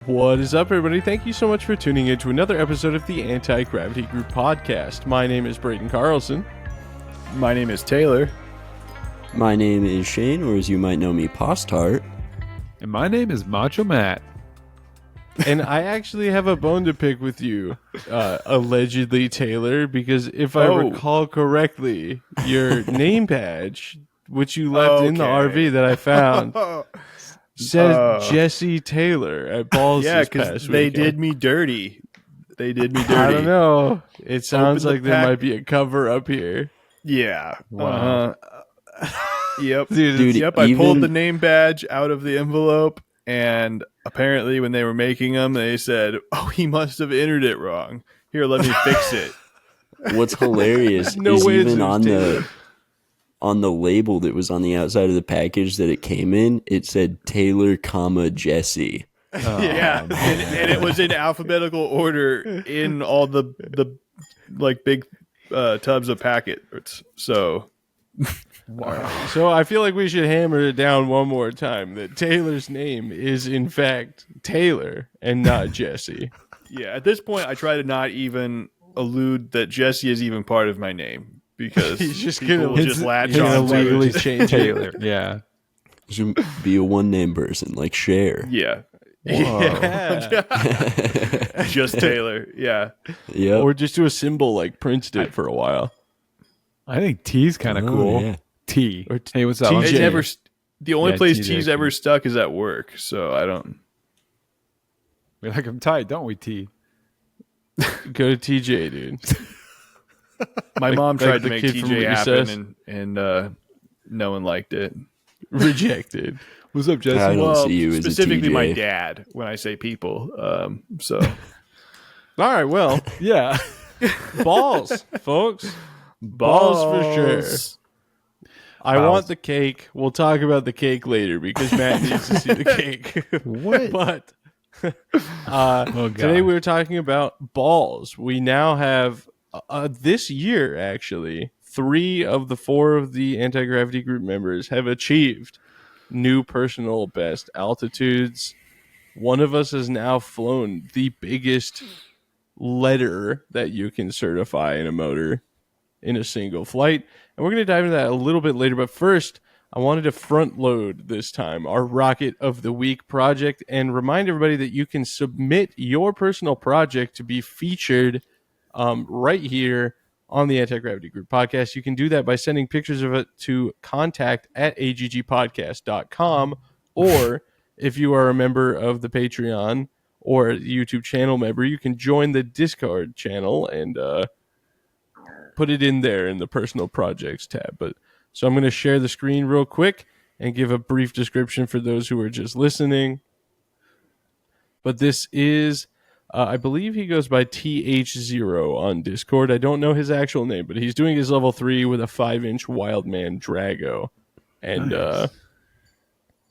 What is up, everybody? Thank you so much for tuning in to another episode of the Anti-Gravity Group podcast. My name is Braden Carlson. My name is Taylor. My name is Shane, or as you might know me, Postart. And my name is Macho Matt. And I actually have a bone to pick with you, allegedly, Taylor, because if I recall correctly, your name badge, which you left in the RV that I found, says Jesse Taylor at Balls. Yeah, because they did me dirty. I don't know. It sounds like there might be a cover up here. Yeah. Wow. Yep. Dude, yep. I pulled the name badge out of the envelope, and apparently when they were making them, they said, "Oh, he must have entered it wrong. Here, let me fix it." What's hilarious is even on the label that was on the outside of the package that it came in, it said Taylor, Jesse. Yeah, and it was in alphabetical order in all the like big tubs of packets. So, wow. So I feel like we should hammer it down one more time that Taylor's name is in fact Taylor and not Jesse. Yeah, at this point, I try to not even allude that Jesse is even part of my name because he's just gonna just latch on to legally change Taylor. Yeah, should be a one-name person like Cher. Yeah. Yeah. Just Taylor. Yeah. Yeah. Or just do a symbol like Prince did for a while. I think T's kind of cool. Yeah. T. Or Hey, what's up? TJ. The only place TJ. T's ever stuck is at work, so I don't. We like him tight, don't we, T? Go to TJ, dude. My mom tried to the make kid from TJ Recess. happen, and no one liked it. Rejected. What's up, Jesse? I don't see you as a specifically TJ. my dad when I say people. So All right, well, Yeah. balls, folks. Balls for sure. I want the cake. We'll talk about the cake later because Matt needs to see the cake. What? But God. today we were talking about balls. We now have, this year actually, 3 of the 4 of the Anti-Gravity Group members have achieved new personal best altitudes. One of us has now flown the biggest letter that you can certify in a motor in a single flight. And we're going to dive into that a little bit later. But first, I wanted to front load this time our Rocket of the Week project and remind everybody that you can submit your personal project to be featured right here on the Anti-Gravity Group podcast. You can do that by sending pictures of it to contact@aggpodcast.com, or if you are a member of the Patreon or YouTube channel member, you can join the Discord channel and put it in there in the personal projects tab. But so I'm going to share the screen real quick and give a brief description for those who are just listening. But this is, I believe he goes by TH0 on Discord. I don't know his actual name, but he's doing his level 3 with a 5-inch Wildman Drago. And Nice.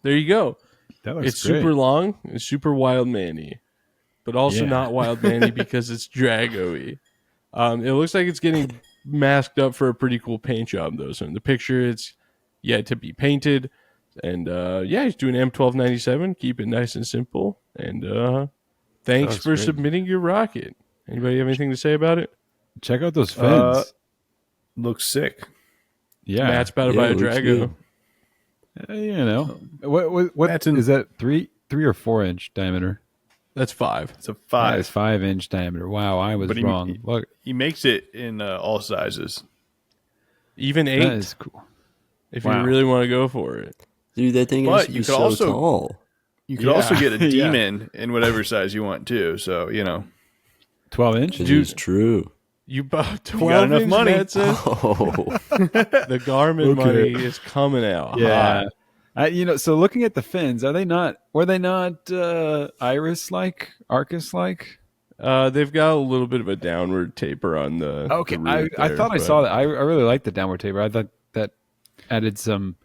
there you go. That looks It's great. super long and super Wildman-y, but also not Wildman-y because it's Drago-y. It looks like it's getting masked up for a pretty cool paint job, though. So in the picture, it's yet to be painted. And he's doing M1297. Keep it nice and simple. And thanks for submitting your rocket. Anybody have anything to say about it? Check out those fins. looks sick. Yeah. Matt's about to buy a it looks Drago. good. You know. What That's is that? 3 or 4 inch diameter? That's 5. It's a That 5. is 5-inch diameter. Wow, I was But wrong. Look, He makes it in all sizes. Even 8, that is cool. if Wow. you really want to go for it. Dude, that thing But has to you be could so also- tall. You could also get a Yeah. demon in whatever size you want too. So 12 inch? This is true. You bought 12 got enough inch, money. Matt says? Oh, The Garmin Okay. money is coming out. Yeah. hot. So looking at the fins, were they not iris like, Arcus like? They've got a little bit of a downward taper on the. Okay, the I root thought there, I but- saw that. I really like the downward taper. I thought that added some,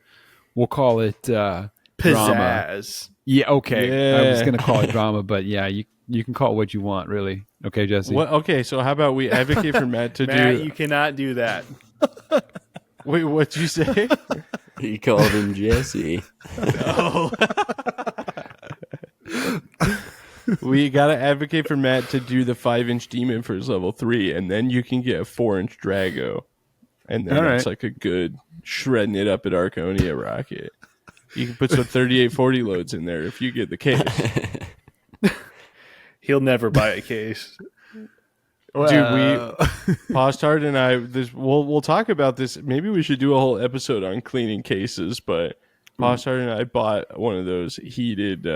we'll call it drama. pizzazz. Yeah, okay. I was Yeah. going to call it drama, but yeah, you can call it what you want, really. Okay, Jesse? What? Okay, so how about we advocate for Matt to Matt, do? you cannot do that. Wait, what'd you say? he called him Jesse. Oh. We gotta advocate for Matt to do the 5-inch Demon for his level 3, and then you can get a 4-inch Drago, and then All that's right. like a good shredding it up at Arconia rocket. You can put some 3840 loads in there if you get the case. He'll never buy a case. Dude, Postart and I, we'll talk about this. Maybe we should do a whole episode on cleaning cases. But Postart and I bought one of those heated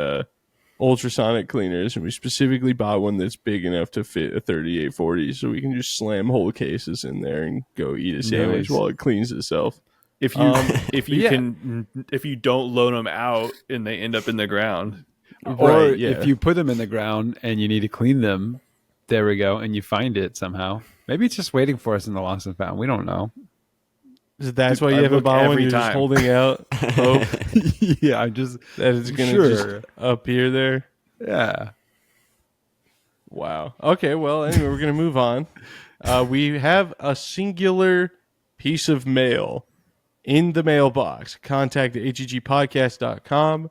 ultrasonic cleaners, and we specifically bought one that's big enough to fit a 3840, so we can just slam whole cases in there and go eat a sandwich while it cleans itself. If you don't loan them out and they end up in the ground, Or if you put them in the ground and you need to clean them, there we go, and you find it somehow. Maybe it's just waiting for us in the lost and found. We don't know. That's why you have a bottle when you're just holding out hope. Yeah, I'm just that it's going to just appear there. Yeah. Wow. Okay, well, anyway, we're going to move on. We have a singular piece of mail in the mailbox. Contact aggpodcast.com,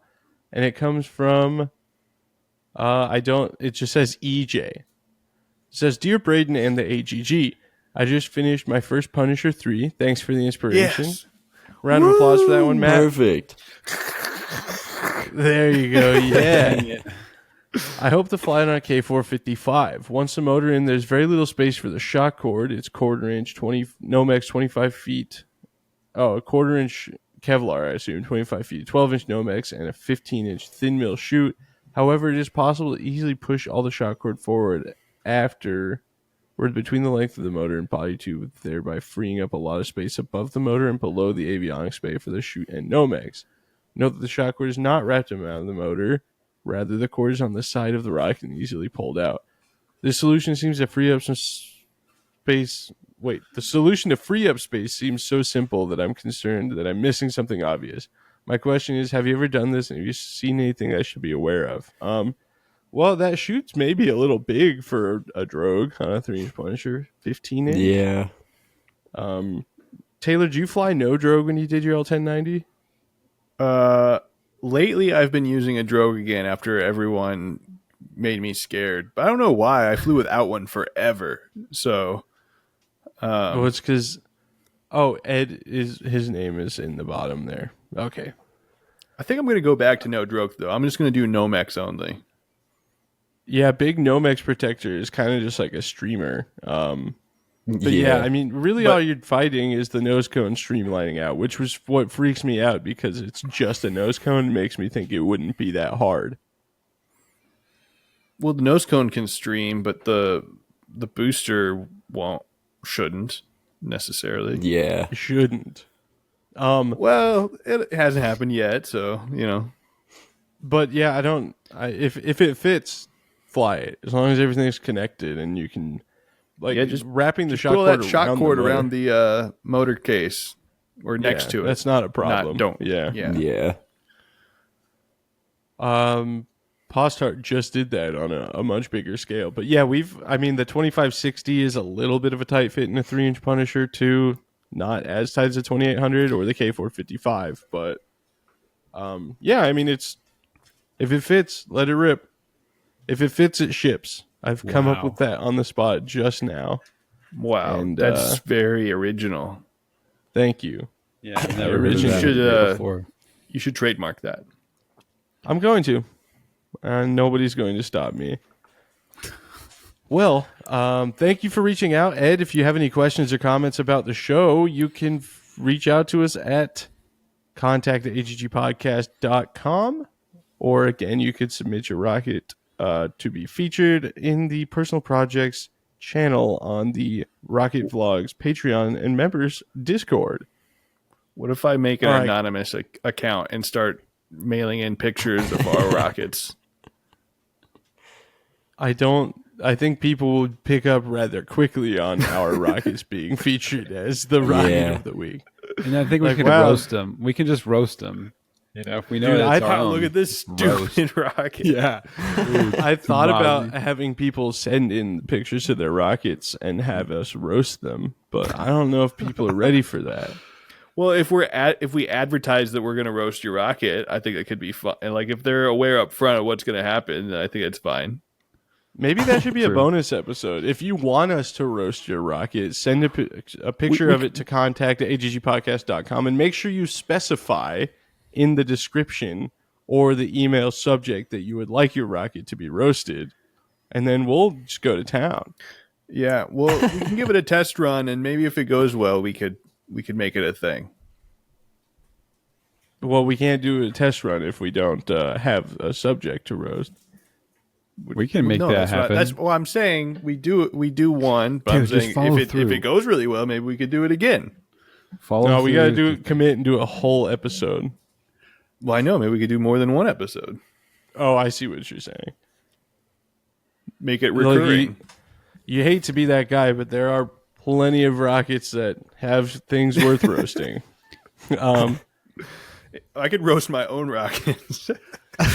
and it comes from, it just says EJ. It says, Dear Braden and the AGG, I just finished my first Punisher 3. Thanks for the inspiration. Yes. Round of applause for that one, Matt. Perfect. There you go. Yeah. I hope to fly it on a K455. Once the motor in, there's very little space for the shock cord. It's quarter-inch, Nomex, 25 feet. Oh, a quarter-inch Kevlar, I assume, 25 feet, 12-inch Nomex, and a 15-inch thin mill chute. However, it is possible to easily push all the shock cord forward between the length of the motor and body tube, thereby freeing up a lot of space above the motor and below the avionics bay for the chute and Nomex. Note that the shock cord is not wrapped around the motor. Rather, the cord is on the side of the rocket and easily pulled out. This solution seems to free up some space. Wait, the solution to free up space seems so simple that I'm concerned that I'm missing something obvious. My question is, have you ever done this, and have you seen anything I should be aware of? Well, that chute's maybe a little big for a drogue on a 3-inch Punisher. 15-inch? Yeah. Taylor, did you fly no drogue when you did your L1090? Lately I've been using a drogue again after everyone made me scared. But I don't know why. I flew without one forever. So, well, it's because, Ed his name is in the bottom there. Okay. I think I'm going to go back to no drogue, though. I'm just going to do Nomex only. Yeah, big Nomex protector is kind of just like a streamer. But yeah, I mean, really all you're fighting is the nose cone streamlining out, which was what freaks me out because it's just a nose cone. It makes me think it wouldn't be that hard. Well, the nose cone can stream, but the booster shouldn't necessarily. Yeah. It shouldn't. Well, it hasn't happened yet, so, But yeah, if it fits, fly it. As long as everything's connected and you can, just wrapping the shock pull cord that shock cord around the the motor case or next to it. That's not a problem. Don't. Yeah. Postart just did that on a much bigger scale. But yeah, the 2560 is a little bit of a tight fit in a 3-inch Punisher too. Not as tight as the 2800 or the K455, but it's if it fits, let it rip. If it fits, it ships. I've come up with that on the spot just now. Wow, and, that's very original. Thank you. Yeah, I've never heard that before. You should trademark that. I'm going to. Nobody's going to stop me. Well, thank you for reaching out. Ed, if you have any questions or comments about the show, you can reach out to us at contact@aggpodcast.com. Or again, you could submit your rocket to be featured in the personal projects channel on the Rocket Vlogs Patreon and members Discord. What if I make an anonymous account and start mailing in pictures of our rockets? I think people would pick up rather quickly on our rockets being featured as the rocket of the week. And I think we can roast them. We can just roast them. If we know that's our own. Look at this stupid rocket. Yeah. I thought about having people send in pictures of their rockets and have us roast them, but I don't know if people are ready for that. Well, if we advertise that we're going to roast your rocket, I think it could be fun. And like if they're aware up front of what's going to happen, then I think it's fine. Maybe that should be a True. bonus episode. If you want us to roast your rocket, send a picture of it to contact@aggpodcast.com and make sure you specify in the description or the email subject that you would like your rocket to be roasted, and then we'll just go to town. Yeah, well, we can give it a test run, and maybe if it goes well, we could make it a thing. Well, we can't do a test run if we don't have a subject to roast. We can make that that's happen. That's well, I'm saying we do one, but Dude, I'm just saying follow if through. it goes really well, maybe we could do it again. No, we got through. to commit and do a whole episode. Well, I know maybe we could do more than one episode. Oh, I see what you're saying. Make it Like, recurring. you hate to be that guy, but there are plenty of rockets that have things worth roasting. I could roast my own rockets.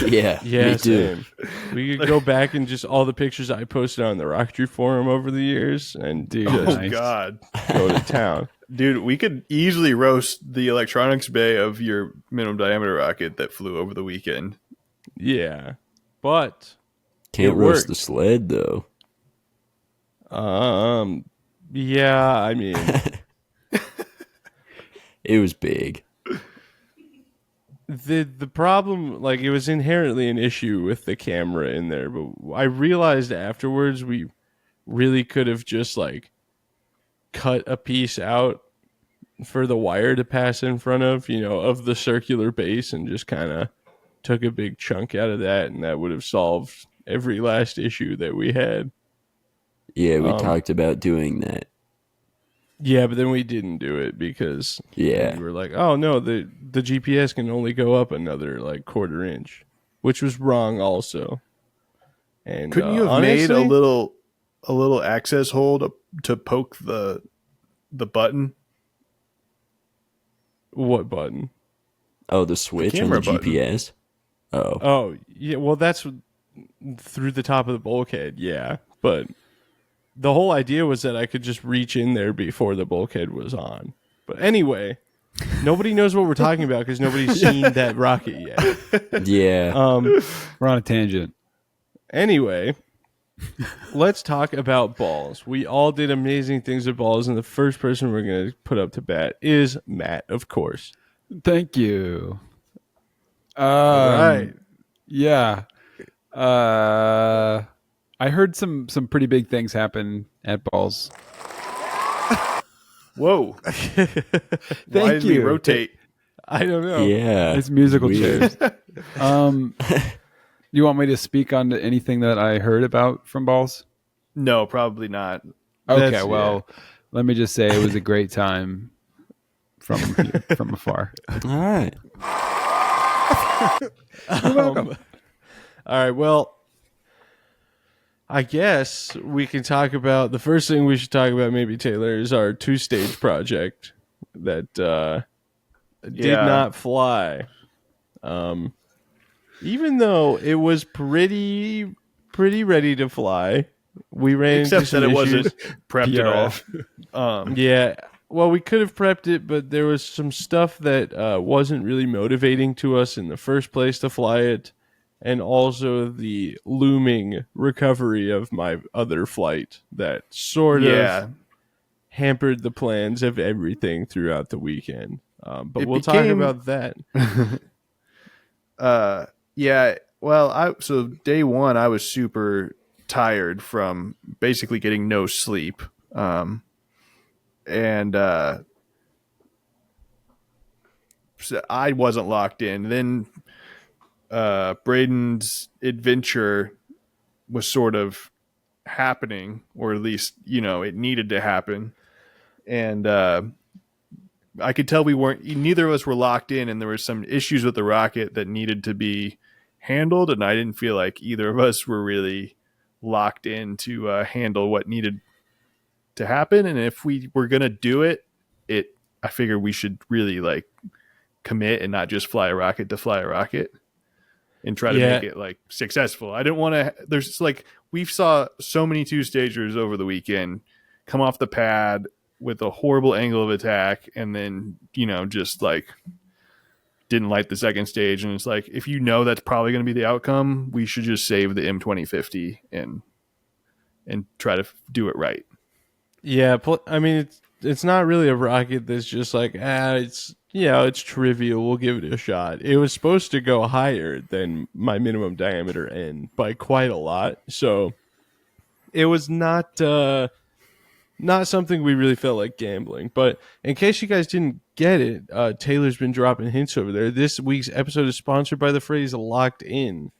Yeah, Yeah, me too. same. We could go back and just all the pictures I posted on the Rocketry forum over the years and Dude, just Oh God, go to town. dude, we could easily roast the electronics bay of your minimum diameter rocket that flew over the weekend. Yeah, but Can't It roast worked. the sled though. yeah, I mean, It was big. the problem, like, it was inherently an issue with the camera in there, but I realized afterwards we really could have just like cut a piece out for the wire to pass in front of, of the circular base, and just kind of took a big chunk out of that, and that would have solved every last issue that we had. Yeah, we talked about doing that. Yeah, but then we didn't do it because Yeah. we were like, oh no, the GPS can only go up another like quarter inch, which was wrong also. And Couldn't you have made a little access hole to poke the button? What button? Oh, the switch on the camera button. GPS. Oh, Oh yeah, well that's through the top of the bulkhead, yeah. But the whole idea was that I could just reach in there before the bulkhead was on. But anyway, nobody knows what we're talking about because nobody's seen that rocket yet. yeah. We're on a tangent. Anyway, let's talk about balls. We all did amazing things with balls, and the first person we're going to put up to bat is Matt, of course. Thank you. All right. Yeah. I heard some pretty big things happen at balls. Whoa! Why did we you. rotate? I don't know. Yeah. It's musical Weird. chairs. You want me to speak on to anything that I heard about from balls? No, probably not. Okay, That's- well, let me just say it was a great time from afar. All right. All right. Well, I guess we can talk about the first thing we should talk about. Maybe Taylor is our 2-stage project that did Yeah. not fly. Even though it was pretty ready to fly, we ran into Except some that it issues. wasn't prepped at all. Yeah. Well, we could have prepped it, but there was some stuff that wasn't really motivating to us in the first place to fly it, and also the looming recovery of my other flight that sort Yeah. of hampered the plans of everything throughout the weekend. But It we'll talk became- about that. Yeah. Well, so day one, I was super tired from basically getting no sleep. And so I wasn't locked in. Then Braden's adventure was sort of happening, or at least, it needed to happen. And I could tell neither of us were locked in, and there were some issues with the rocket that needed to be handled, and I didn't feel like either of us were really locked in to handle what needed to happen. And if we were going to do it, I figured we should really like commit and not just fly a rocket to fly a rocket and try to Yeah. make it like successful. I didn't want to, we saw so many 2-stagers over the weekend come off the pad with a horrible angle of attack, and then just like didn't like the second stage. And it's like, if that's probably going to be the outcome, we should just save the M2050 and try to do it right. Yeah, I mean, it's not really a rocket that's just like, it's trivial, we'll give it a shot. It was supposed to go higher than my minimum diameter N by quite a lot, so it was not something we really felt like gambling. But in case you guys didn't get it, Taylor's been dropping hints over there. This week's episode is sponsored by the phrase "locked in."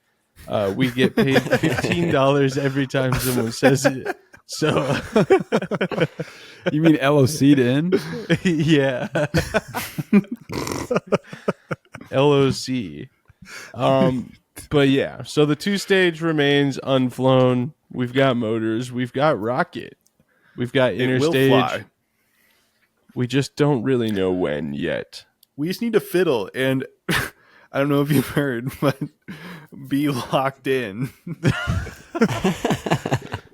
We get paid $15 every time someone says it. So you mean LOC'd in? Yeah. LOC. But yeah, so the 2-stage remains unflown. We've got motors, we've got rocket, we've got interstage. It will fly. We just don't really know when yet. We just need to fiddle, and I don't know if you've heard, but be locked in.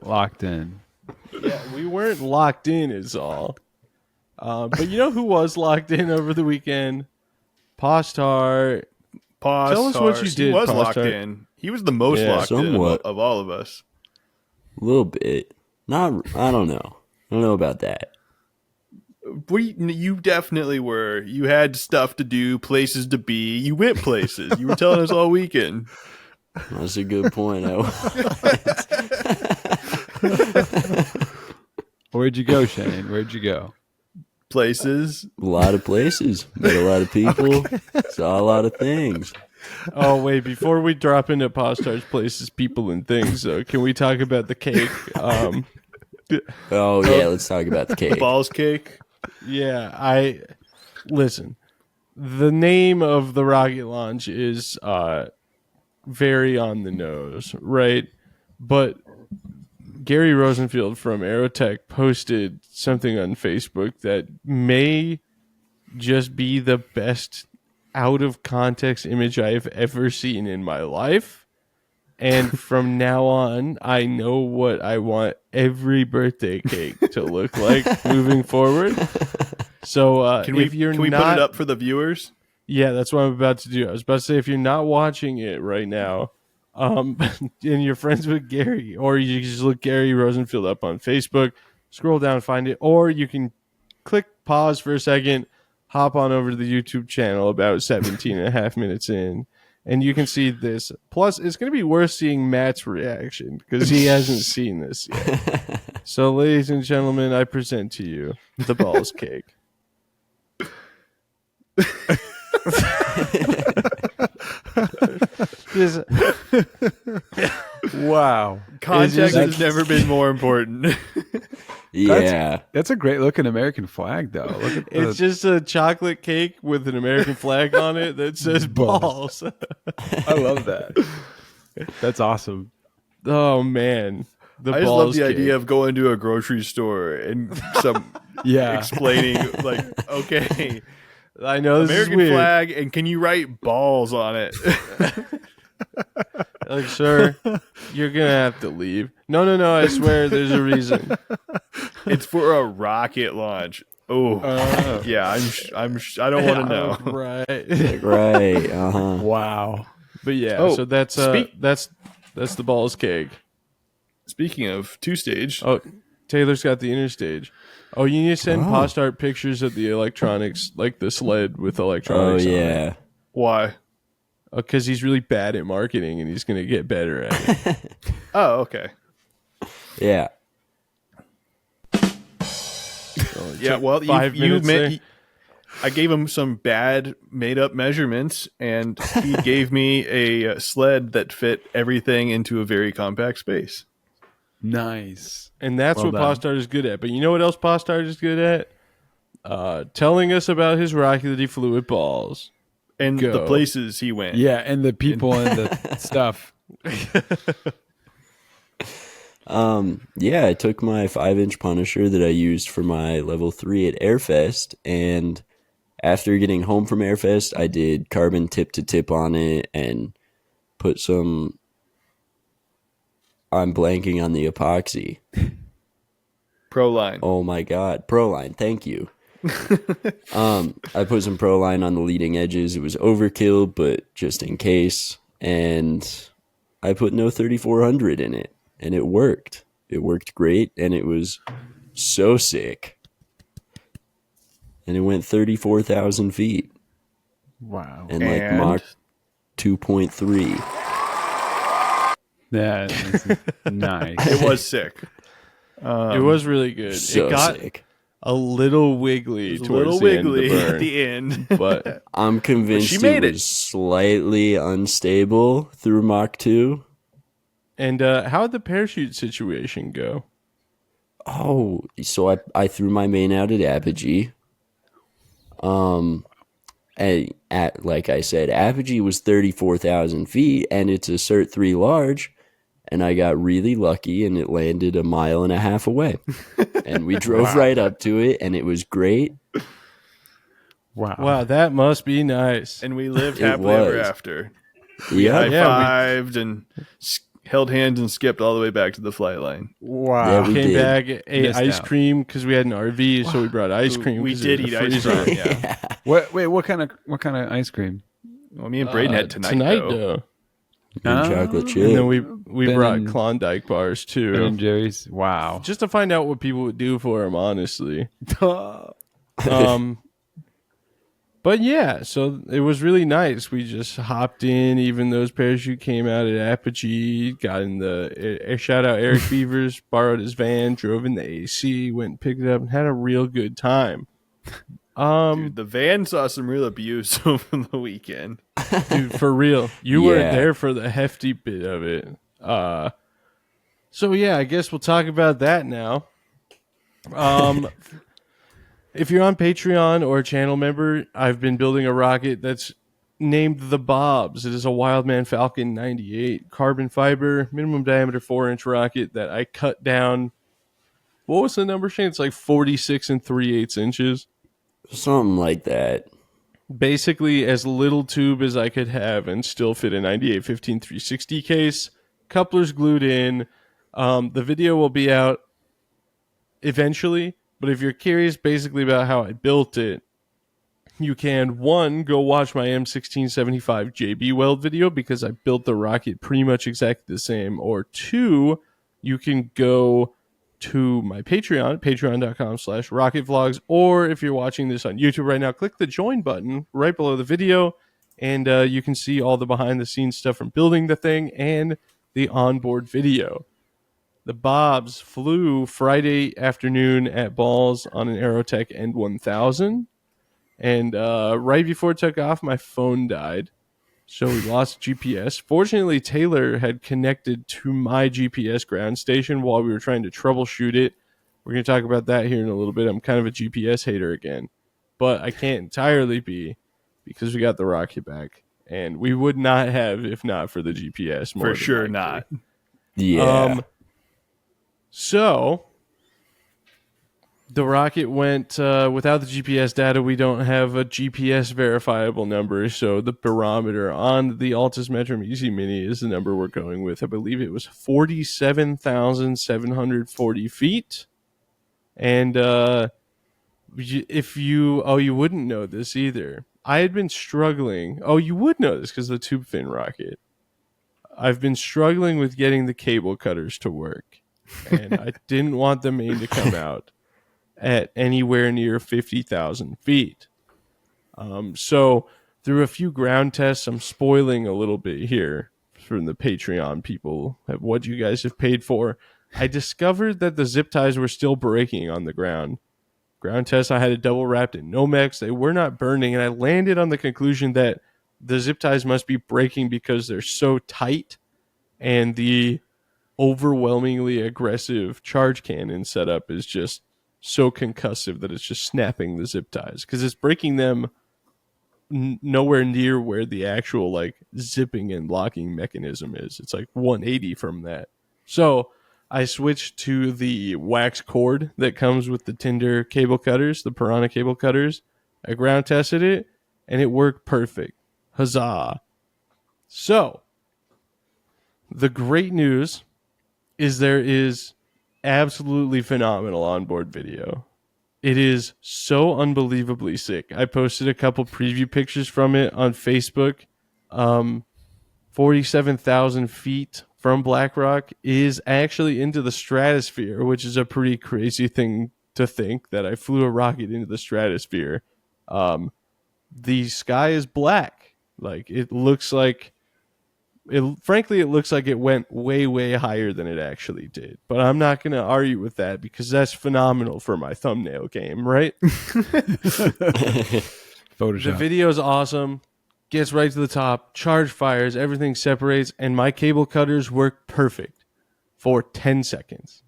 Locked in. Yeah, we weren't locked in is all. But you know who was locked in over the weekend? Postart. Tell us what you did. He was Postart. locked in. He was the most locked in of all of us. A little bit. I don't know. I don't know about that. You definitely were. You had stuff to do, places to be. You went places. You were telling us all weekend. That's a good point. Where'd you go, Shane? Where'd you go? Places. A lot of places. Met a lot of people. Saw a lot of things. Oh, wait. Before we drop into Postar's places, people, and things, can we talk about the cake? Oh, yeah. Let's talk about the cake. Balls cake. Yeah. Listen. The name of the rocket launch is very on the nose, right? But Gary Rosenfield from Aerotech posted something on Facebook that may just be the best out of context image I've ever seen in my life. And from now on, I know what I want every birthday cake to look like moving forward. So can we put it up for the viewers? Yeah, that's what I'm about to do. I was about to say, if you're not watching it right now, and you're friends with Gary, or you just look Gary Rosenfield up on Facebook, scroll down, find it, or you can click pause for a second, hop on over to the YouTube channel about 17 and a half minutes in, and you can see this. Plus, it's going to be worth seeing Matt's reaction because he hasn't seen this yet. So, ladies and gentlemen, I present to you the balls cake. Wow. Context has never been more important. Yeah. That's a great looking American flag, though. Look at It's just a chocolate cake with an American flag on it that says balls. I love that. That's awesome. Oh, man. I just love the idea of going to a grocery store and some explaining, like, okay, I know this American is weird. flag, and can you write balls on it? Like, sir, you're going to have to leave. No, I swear there's a reason. It's for a rocket launch. Oh, yeah, I don't want to know. Right. Right. Uh-huh. Wow. But yeah, so that's the balls cake. Speaking of 2-stage. Oh, Taylor's got the interstage. Oh, you need to send Postart pictures of the electronics, like the sled with electronics on it. Why? Because he's really bad at marketing and he's going to get better at it. Oh, okay. Yeah. Yeah, well, I gave him some bad made-up measurements, and he gave me a sled that fit everything into a very compact space. Nice. And that's what Postart is good at. But you know what else Postart is good at? Telling us about his rocket flew with balls. And the places he went. Yeah, and the people and the stuff. Yeah, I took my 5-inch Punisher that I used for my level 3 at Airfest, and after getting home from Airfest, I did carbon tip-to-tip on it and put some... I'm blanking on the epoxy. Proline. Oh my God. Proline. Thank you. I put some Proline on the leading edges. It was overkill, but just in case. And I put no 3400 in it, and it worked. It worked great, and it was so sick. And it went 34,000 feet. Wow. And like And? Mach 2.3. Yeah, this is nice. It was sick. It was really good. So it got sick. a little wiggly It was a towards little the end of the wiggly burn, at the end. but I'm convinced she made it was slightly unstable through Mach 2. and how'd the parachute situation go? Oh, so I threw my main out at Apogee. And like I said, Apogee was 34,000 feet, and it's a Cert 3 large, and I got really lucky, and it landed 1.5 miles away. And we drove right up to it, and it was great. Wow, that must be nice. And we lived It happily ever was. after. We Yeah, high-fived and held hands and skipped all the way back to the flight line. Wow. Yeah, we Came did. back, ate Missed ice out. cream because we had an RV, so we brought ice cream. We 'cause did it was eat a ice freezer. cream, yeah. What kind of ice cream? Well, me and Braden had tonight, though. though. Green chocolate chip. And then we Ben brought and- Klondike bars Ben too, and Jerry's. Wow. just to find out what people would do for them. Honestly, but yeah, so it was really nice. We just hopped in, even though his parachute came out at Apogee. Got in the shout out Eric Beavers, borrowed his van, drove in the AC, went and picked it up, and had a real good time. Dude, the van saw some real abuse over the weekend. Dude, for real, you weren't Yeah. there for the hefty bit of it. So yeah, I guess we'll talk about that now. If you're on Patreon or a channel member, I've been building a rocket that's named the Bobs. It is a Wildman Falcon 98 carbon fiber, minimum diameter 4-inch rocket that I cut down. What was the number, Shane? It's like 46 and 3/8 inches. Something like that. Basically as little tube as I could have and still fit a 9815 360 case. Couplers glued in. The video will be out eventually, but if you're curious basically about how I built it, you can, one, go watch my M1675 JB Weld video because I built the rocket pretty much exactly the same, or two, you can go to my Patreon, patreon.com/rocketvlogs, or if you're watching this on YouTube right now, click the join button right below the video, and you can see all the behind the scenes stuff from building the thing and the onboard video. The Bobs flew Friday afternoon at Balls on an Aerotech N1000, and right before it took off, my phone died. So we lost GPS. Fortunately, Taylor had connected to my GPS ground station while we were trying to troubleshoot it. We're going to talk about that here in a little bit. I'm kind of a GPS hater again, but I can't entirely be because we got the rocket back, and we would not have if not for the GPS. More For than sure likely. not. Yeah. So the rocket went without the GPS data. We don't have a GPS verifiable number, so the barometer on the Altus Metrum Easy Mini is the number we're going with. I believe it was 47,740 feet. And if you wouldn't know this either. I had been struggling. Oh, you would know this because of the tube fin rocket. I've been struggling with getting the cable cutters to work, and I didn't want the main to come out at anywhere near 50,000 feet. So through a few ground tests, I'm spoiling a little bit here from the Patreon people, what you guys have paid for. I discovered that the zip ties were still breaking on the ground. Ground tests, I had it double wrapped in Nomex. They were not burning, and I landed on the conclusion that the zip ties must be breaking because they're so tight, and the overwhelmingly aggressive charge cannon setup is just so concussive that it's just snapping the zip ties because it's breaking them nowhere near where the actual like zipping and locking mechanism is. It's like 180 from that. So I switched to the wax cord that comes with the Tinder cable cutters, the Piranha cable cutters. I ground tested it and it worked perfect. Huzzah. So the great news is there is absolutely phenomenal onboard video. It is so unbelievably sick. I posted a couple preview pictures from it on Facebook. 47,000 feet from BlackRock is actually into the stratosphere, which is a pretty crazy thing to think, that I flew a rocket into the stratosphere. The sky is black. Like, it looks like frankly, it looks like it went way, way higher than it actually did. But I'm not going to argue with that because that's phenomenal for my thumbnail game, right? Photoshop. The video is awesome. Gets right to the top. Charge fires. Everything separates. And my cable cutters work perfect for 10 seconds.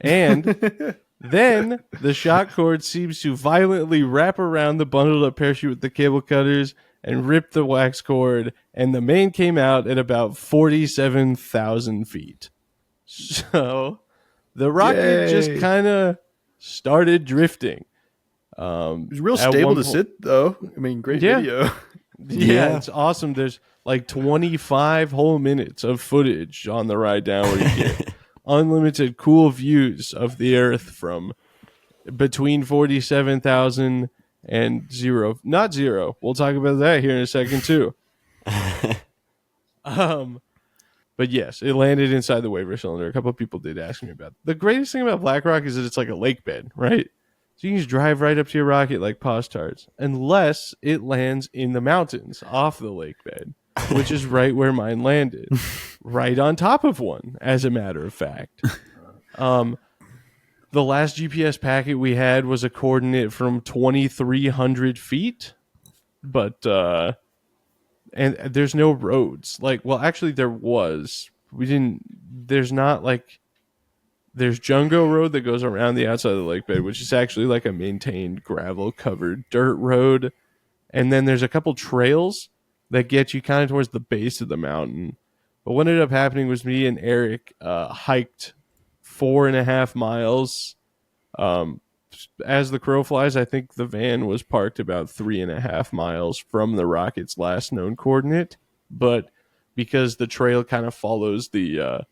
And then the shock cord seems to violently wrap around the bundled up parachute with the cable cutters and rip the wax cord, and the main came out at about 47,000 feet. So the rocket just kind of started drifting. It was real stable to sit, though. I mean, great video. Yeah, it's awesome. There's like 25 whole minutes of footage on the ride down where you get unlimited cool views of the Earth from between 47,000 and zero. Not zero. We'll talk about that here in a second too. But yes, it landed inside the waiver cylinder. A couple of people did ask me about it. The greatest thing about BlackRock is that it's like a lake bed, right? So you can just drive right up to your rocket like Postarts, unless it lands in the mountains off the lake bed, which is right where mine landed, right on top of one, as a matter of fact. The last GPS packet we had was a coordinate from 2,300 feet, but and there's no roads. Like, well, actually there was. There's not like, there's Jungo Road that goes around the outside of the lake bed, which is actually like a maintained gravel covered dirt road. And then there's a couple trails that get you kind of towards the base of the mountain. But what ended up happening was me and Eric hiked 4.5 miles. As the crow flies, I think the van was parked about 3.5 miles from the rocket's last known coordinate. But because the trail kind of follows the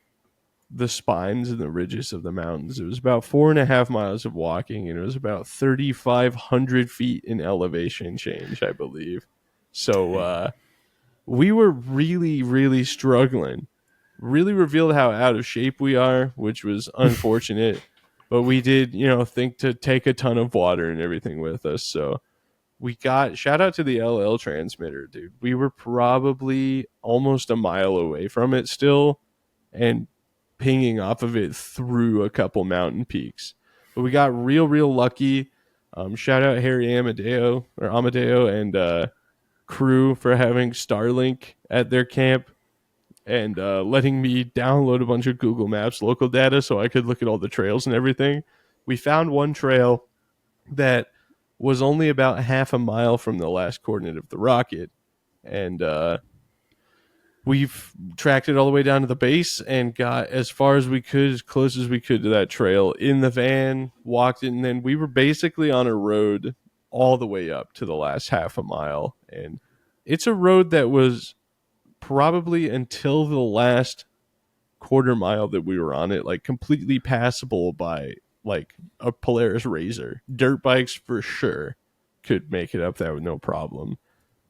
spines and the ridges of the mountains, it was about 4.5 miles of walking, and it was about 3,500 feet in elevation change, I believe. So we were really, really struggling. Really revealed how out of shape we are, which was unfortunate. But we did, think to take a ton of water and everything with us. So we got, shout out to the LL transmitter, dude. We were probably almost a mile away from it still, and pinging off of it through a couple mountain peaks. But we got real, real lucky. Shout out Harry Amadeo and crew for having Starlink at their camp and letting me download a bunch of Google Maps local data so I could look at all the trails and everything. We found one trail that was only about half a mile from the last coordinate of the rocket, and we've tracked it all the way down to the base and got as far as we could, as close as we could to that trail in the van, walked it, and then we were basically on a road all the way up to the last half a mile. And it's a road that was probably until the last quarter mile that we were on it, like completely passable by like a Polaris Razor. Dirt bikes for sure could make it up there with no problem.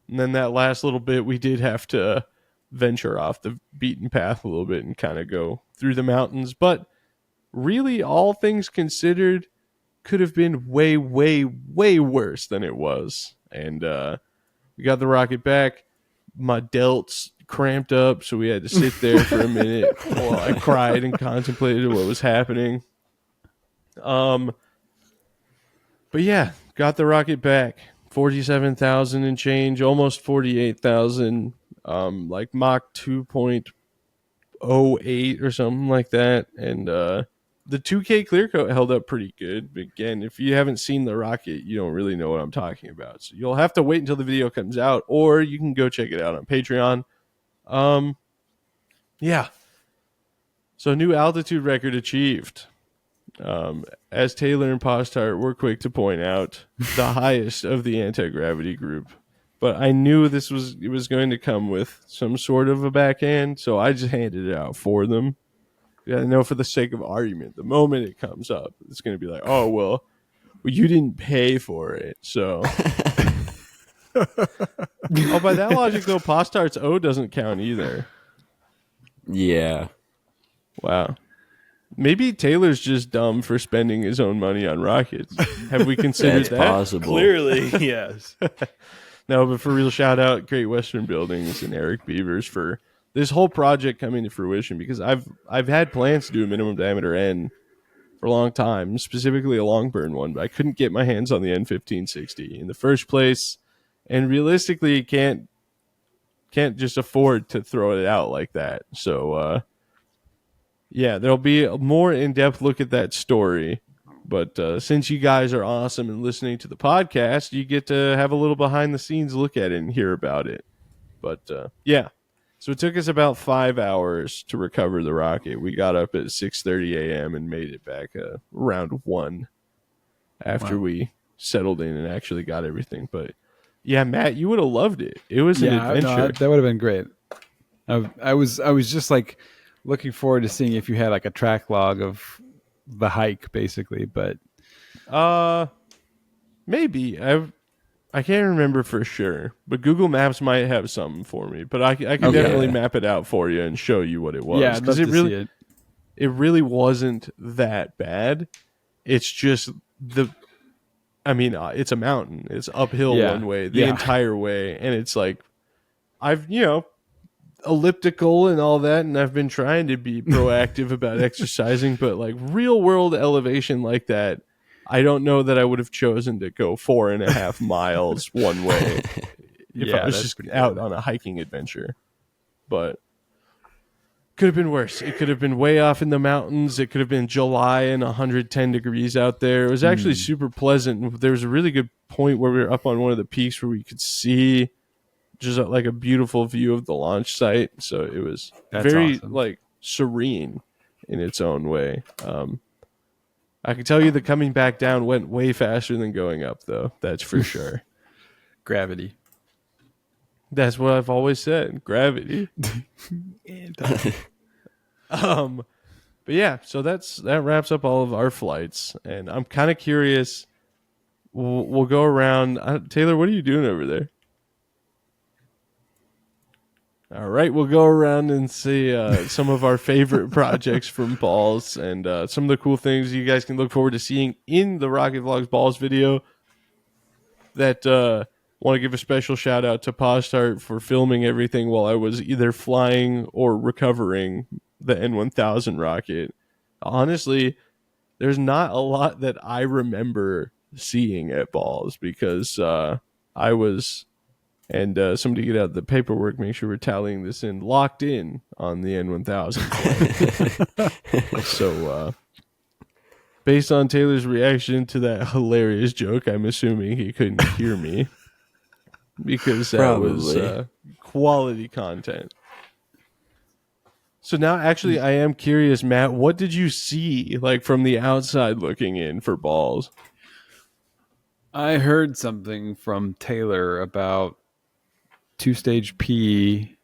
And then that last little bit, we did have to venture off the beaten path a little bit and kind of go through the mountains. But really, all things considered, could have been way, way, way worse than it was. And we got the rocket back. My delts cramped up, so we had to sit there for a minute while I cried and contemplated what was happening. But yeah, got the rocket back. 47,000 and change, almost 48,000, like Mach 2.08 or something like that. And the 2K clear coat held up pretty good. But again, if you haven't seen the rocket, you don't really know what I'm talking about. So you'll have to wait until the video comes out, or you can go check it out on Patreon. Yeah. So new altitude record achieved. As Taylor and Postart were quick to point out, the highest of the anti-gravity group. But I knew it was going to come with some sort of a backhand, so I just handed it out for them. Yeah, I know for the sake of argument, the moment it comes up, it's going to be like, oh, well, you didn't pay for it, so. Oh, by that logic, though, Postart's O doesn't count either. Yeah. Wow. Maybe Taylor's just dumb for spending his own money on rockets. Have we considered That's that? possible. Clearly, yes. No, but for real, shout out Great Western Buildings and Eric Beavers for this whole project coming to fruition, because I've had plans to do a minimum diameter N for a long time, specifically a long burn one, but I couldn't get my hands on the N1560 in the first place, and realistically can't just afford to throw it out like that. So yeah, there'll be a more in-depth look at that story. But since you guys are awesome and listening to the podcast, you get to have a little behind-the-scenes look at it and hear about it. But yeah, so it took us about 5 hours to recover the rocket. We got up at 6:30 a.m. and made it back around 1 after we settled in and actually got everything. But yeah, Matt, you would have loved it. It was an adventure. No, that would have been great. I was just like looking forward to seeing if you had like a track log of the hike, basically. But maybe I can't remember for sure, but Google Maps might have something for me. But I can definitely map it out for you and show you what it was. Yeah, I'd love to see it. It really wasn't that bad. It's just it's a mountain. It's uphill one way the entire way, and it's like I've elliptical and all that, and I've been trying to be proactive about exercising, but like real world elevation like that, I don't know that I would have chosen to go 4.5 miles one way if I was just out on a hiking adventure. But could have been worse. It could have been way off in the mountains. It could have been July and 110 degrees out there. It was actually super pleasant. There was a really good point where we were up on one of the peaks where we could see just like a beautiful view of the launch site. So it was very awesome. Like serene in its own way. I can tell you the coming back down went way faster than going up, though. That's for sure. Gravity. That's what I've always said. Gravity. But yeah, so that wraps up all of our flights, and I'm kind of curious. We'll go around. Taylor, what are you doing over there? All right, we'll go around and see some of our favorite projects from Balls and some of the cool things you guys can look forward to seeing in the Rocket Vlogs Balls video. That want to give a special shout out to Postart for filming everything while I was either flying or recovering the N1000 rocket. Honestly, there's not a lot that I remember seeing at Balls because I was... And somebody get out the paperwork, make sure we're tallying this in, locked in on the N1000. So, based on Taylor's reaction to that hilarious joke, I'm assuming he couldn't hear me because that was quality content. So now, actually, I am curious, Matt, what did you see like from the outside looking in for Balls? I heard something from Taylor about two-stage P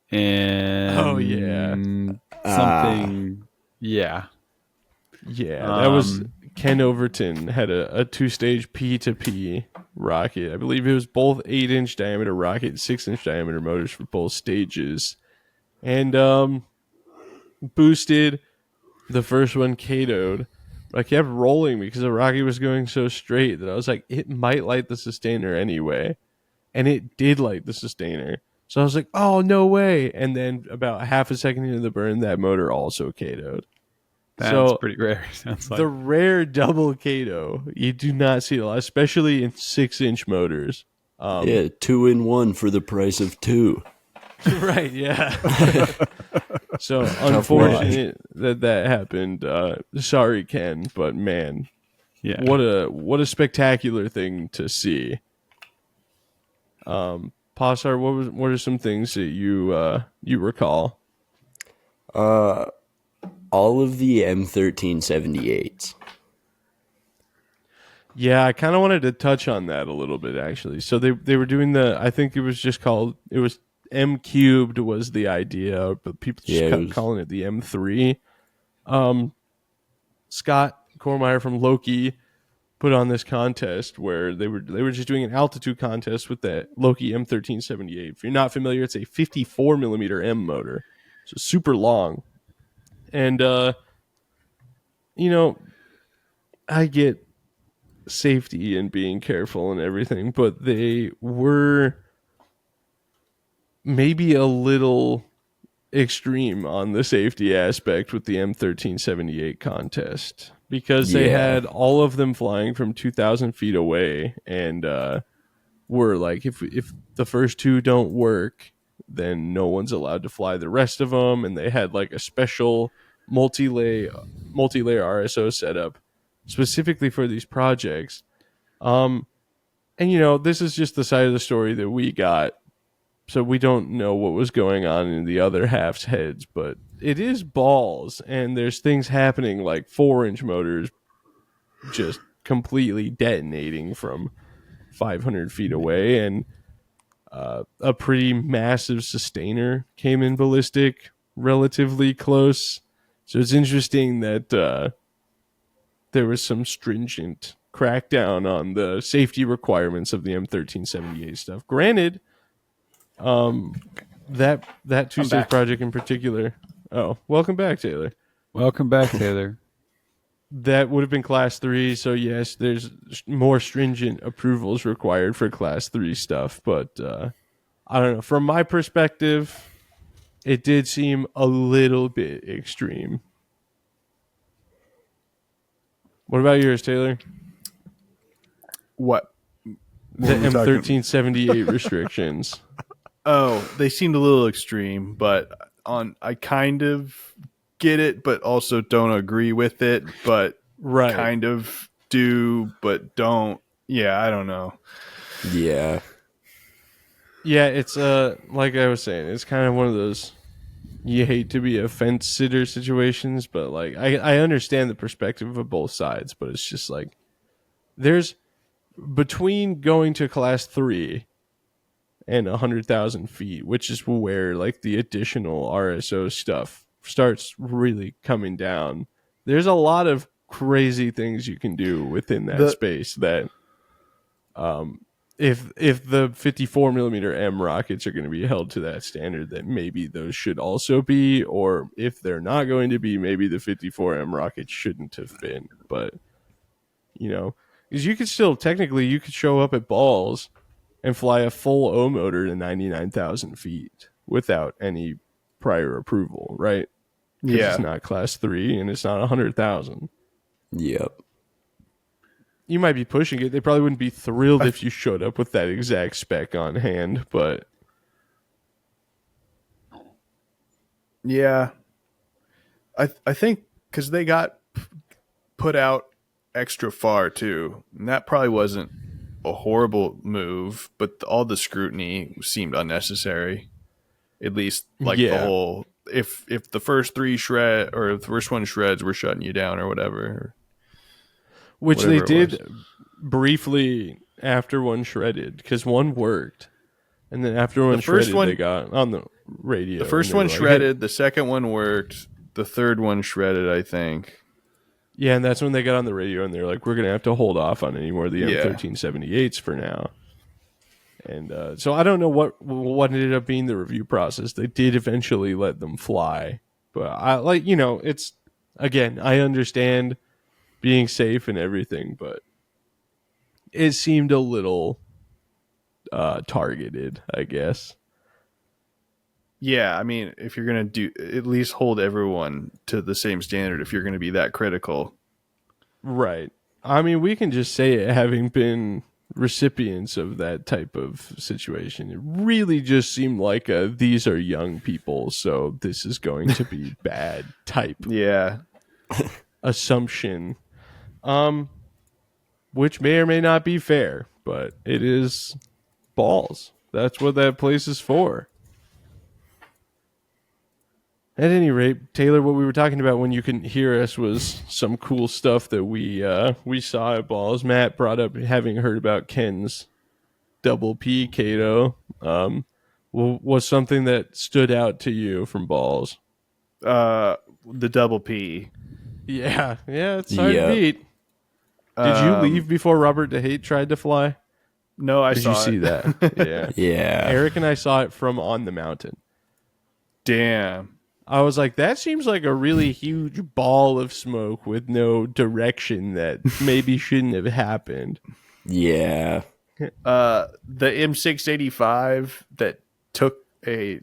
and something. Yeah. That was Ken Overton had a two-stage P to P rocket. I believe it was both 8-inch diameter rocket, 6-inch diameter motors for both stages, and boosted. The first one KO'd. But I kept rolling because the rocket was going so straight that I was like, it might light the sustainer anyway. And it did light the sustainer. So I was like, oh, no way. And then about half a second into the burn, that motor also KO'd. That's pretty rare. Sounds like the rare double KO. You do not see it a lot, especially in 6-inch motors. 2-in-1 for the price of 2. Right, yeah. So unfortunate that happened. Sorry, Ken, but man, what a spectacular thing to see. Postart, what are some things that you recall? All of the M1378s. Yeah, I kind of wanted to touch on that a little bit actually. So they were doing I think it was M cubed was the idea, but people just kept calling it the M3. Scott Cormeyer from Loki put on this contest where they were just doing an altitude contest with that Loki M1378. If you're not familiar, it's a 54 millimeter M motor, so super long. And I get safety and being careful and everything, but they were maybe a little extreme on the safety aspect with the M1378 contest because they Yeah. had all of them flying from 2,000 feet away and were like, if the first two don't work, then no one's allowed to fly the rest of them. And they had like a special multi-layer RSO setup specifically for these projects. And this is just the side of the story that we got, so we don't know what was going on in the other half's heads, but it is balls, and there's things happening like 4-inch motors just completely detonating from 500 feet away, and a pretty massive sustainer came in ballistic relatively close. So it's interesting that there was some stringent crackdown on the safety requirements of the M1378 stuff. Granted, that Tuesday's project in particular. Oh, welcome back, Taylor. Welcome back, Taylor. That would have been class 3, so yes, there's more stringent approvals required for class 3 stuff, but I don't know. From my perspective, it did seem a little bit extreme. What about yours, Taylor? What? The were we talking- M1378 restrictions. Oh, they seemed a little extreme, but I kind of get it, but also don't agree with it, but Right. kind of do, but don't. Yeah, I don't know. Yeah. Yeah, it's like I was saying, it's kind of one of those you hate to be a fence sitter situations, but like I understand the perspective of both sides, but it's just like there's between going to class 3 and 100,000 feet, which is where like the additional RSO stuff starts really coming down. There's a lot of crazy things you can do within that space that if the 54 millimeter M rockets are going to be held to that standard, that maybe those should also be, or if they're not going to be, maybe the 54M rockets shouldn't have been. But because you could still technically you could show up at balls and fly a full O motor to 99,000 feet without any prior approval, right? Yeah, It's not class 3 and it's not 100,000. Yep. You might be pushing it. They probably wouldn't be thrilled if you showed up with that exact spec on hand, but yeah. I think because they got put out extra far too, and that probably wasn't a horrible move, but all the scrutiny seemed unnecessary. At least like the whole if the first 3 shred or if the first one shreds, we're shutting you down or whatever. Which they did briefly after one shredded, because one worked, and then after one shredded, they got on the radio. The first one shredded, the second one worked, the third one shredded, I think. Yeah, and that's when they got on the radio, and they're like, "We're going to have to hold off on any more of the M1378s for now." And so I don't know what ended up being the review process. They did eventually let them fly, but it's again, I understand being safe and everything, but it seemed a little targeted, I guess. Yeah, I mean, if you're going to at least hold everyone to the same standard, if you're going to be that critical. Right. I mean, we can just say it, having been recipients of that type of situation. It really just seemed like these are young people, so this is going to be bad type assumption. Which may or may not be fair, but it is balls. That's what that place is for. At any rate, Taylor, what we were talking about when you couldn't hear us was some cool stuff that we saw at balls. Matt brought up having heard about Ken's double P Kato. Was something that stood out to you from balls? the double P. Yeah, it's hard Yep. to beat. Did you Um, leave before Robert DeHate tried to fly? No, I Did saw you see it. that? Yeah. Yeah. Eric and I saw it from on the mountain. Damn. I was like, that seems like a really huge ball of smoke with no direction that maybe shouldn't have happened. Yeah. The M685 that took a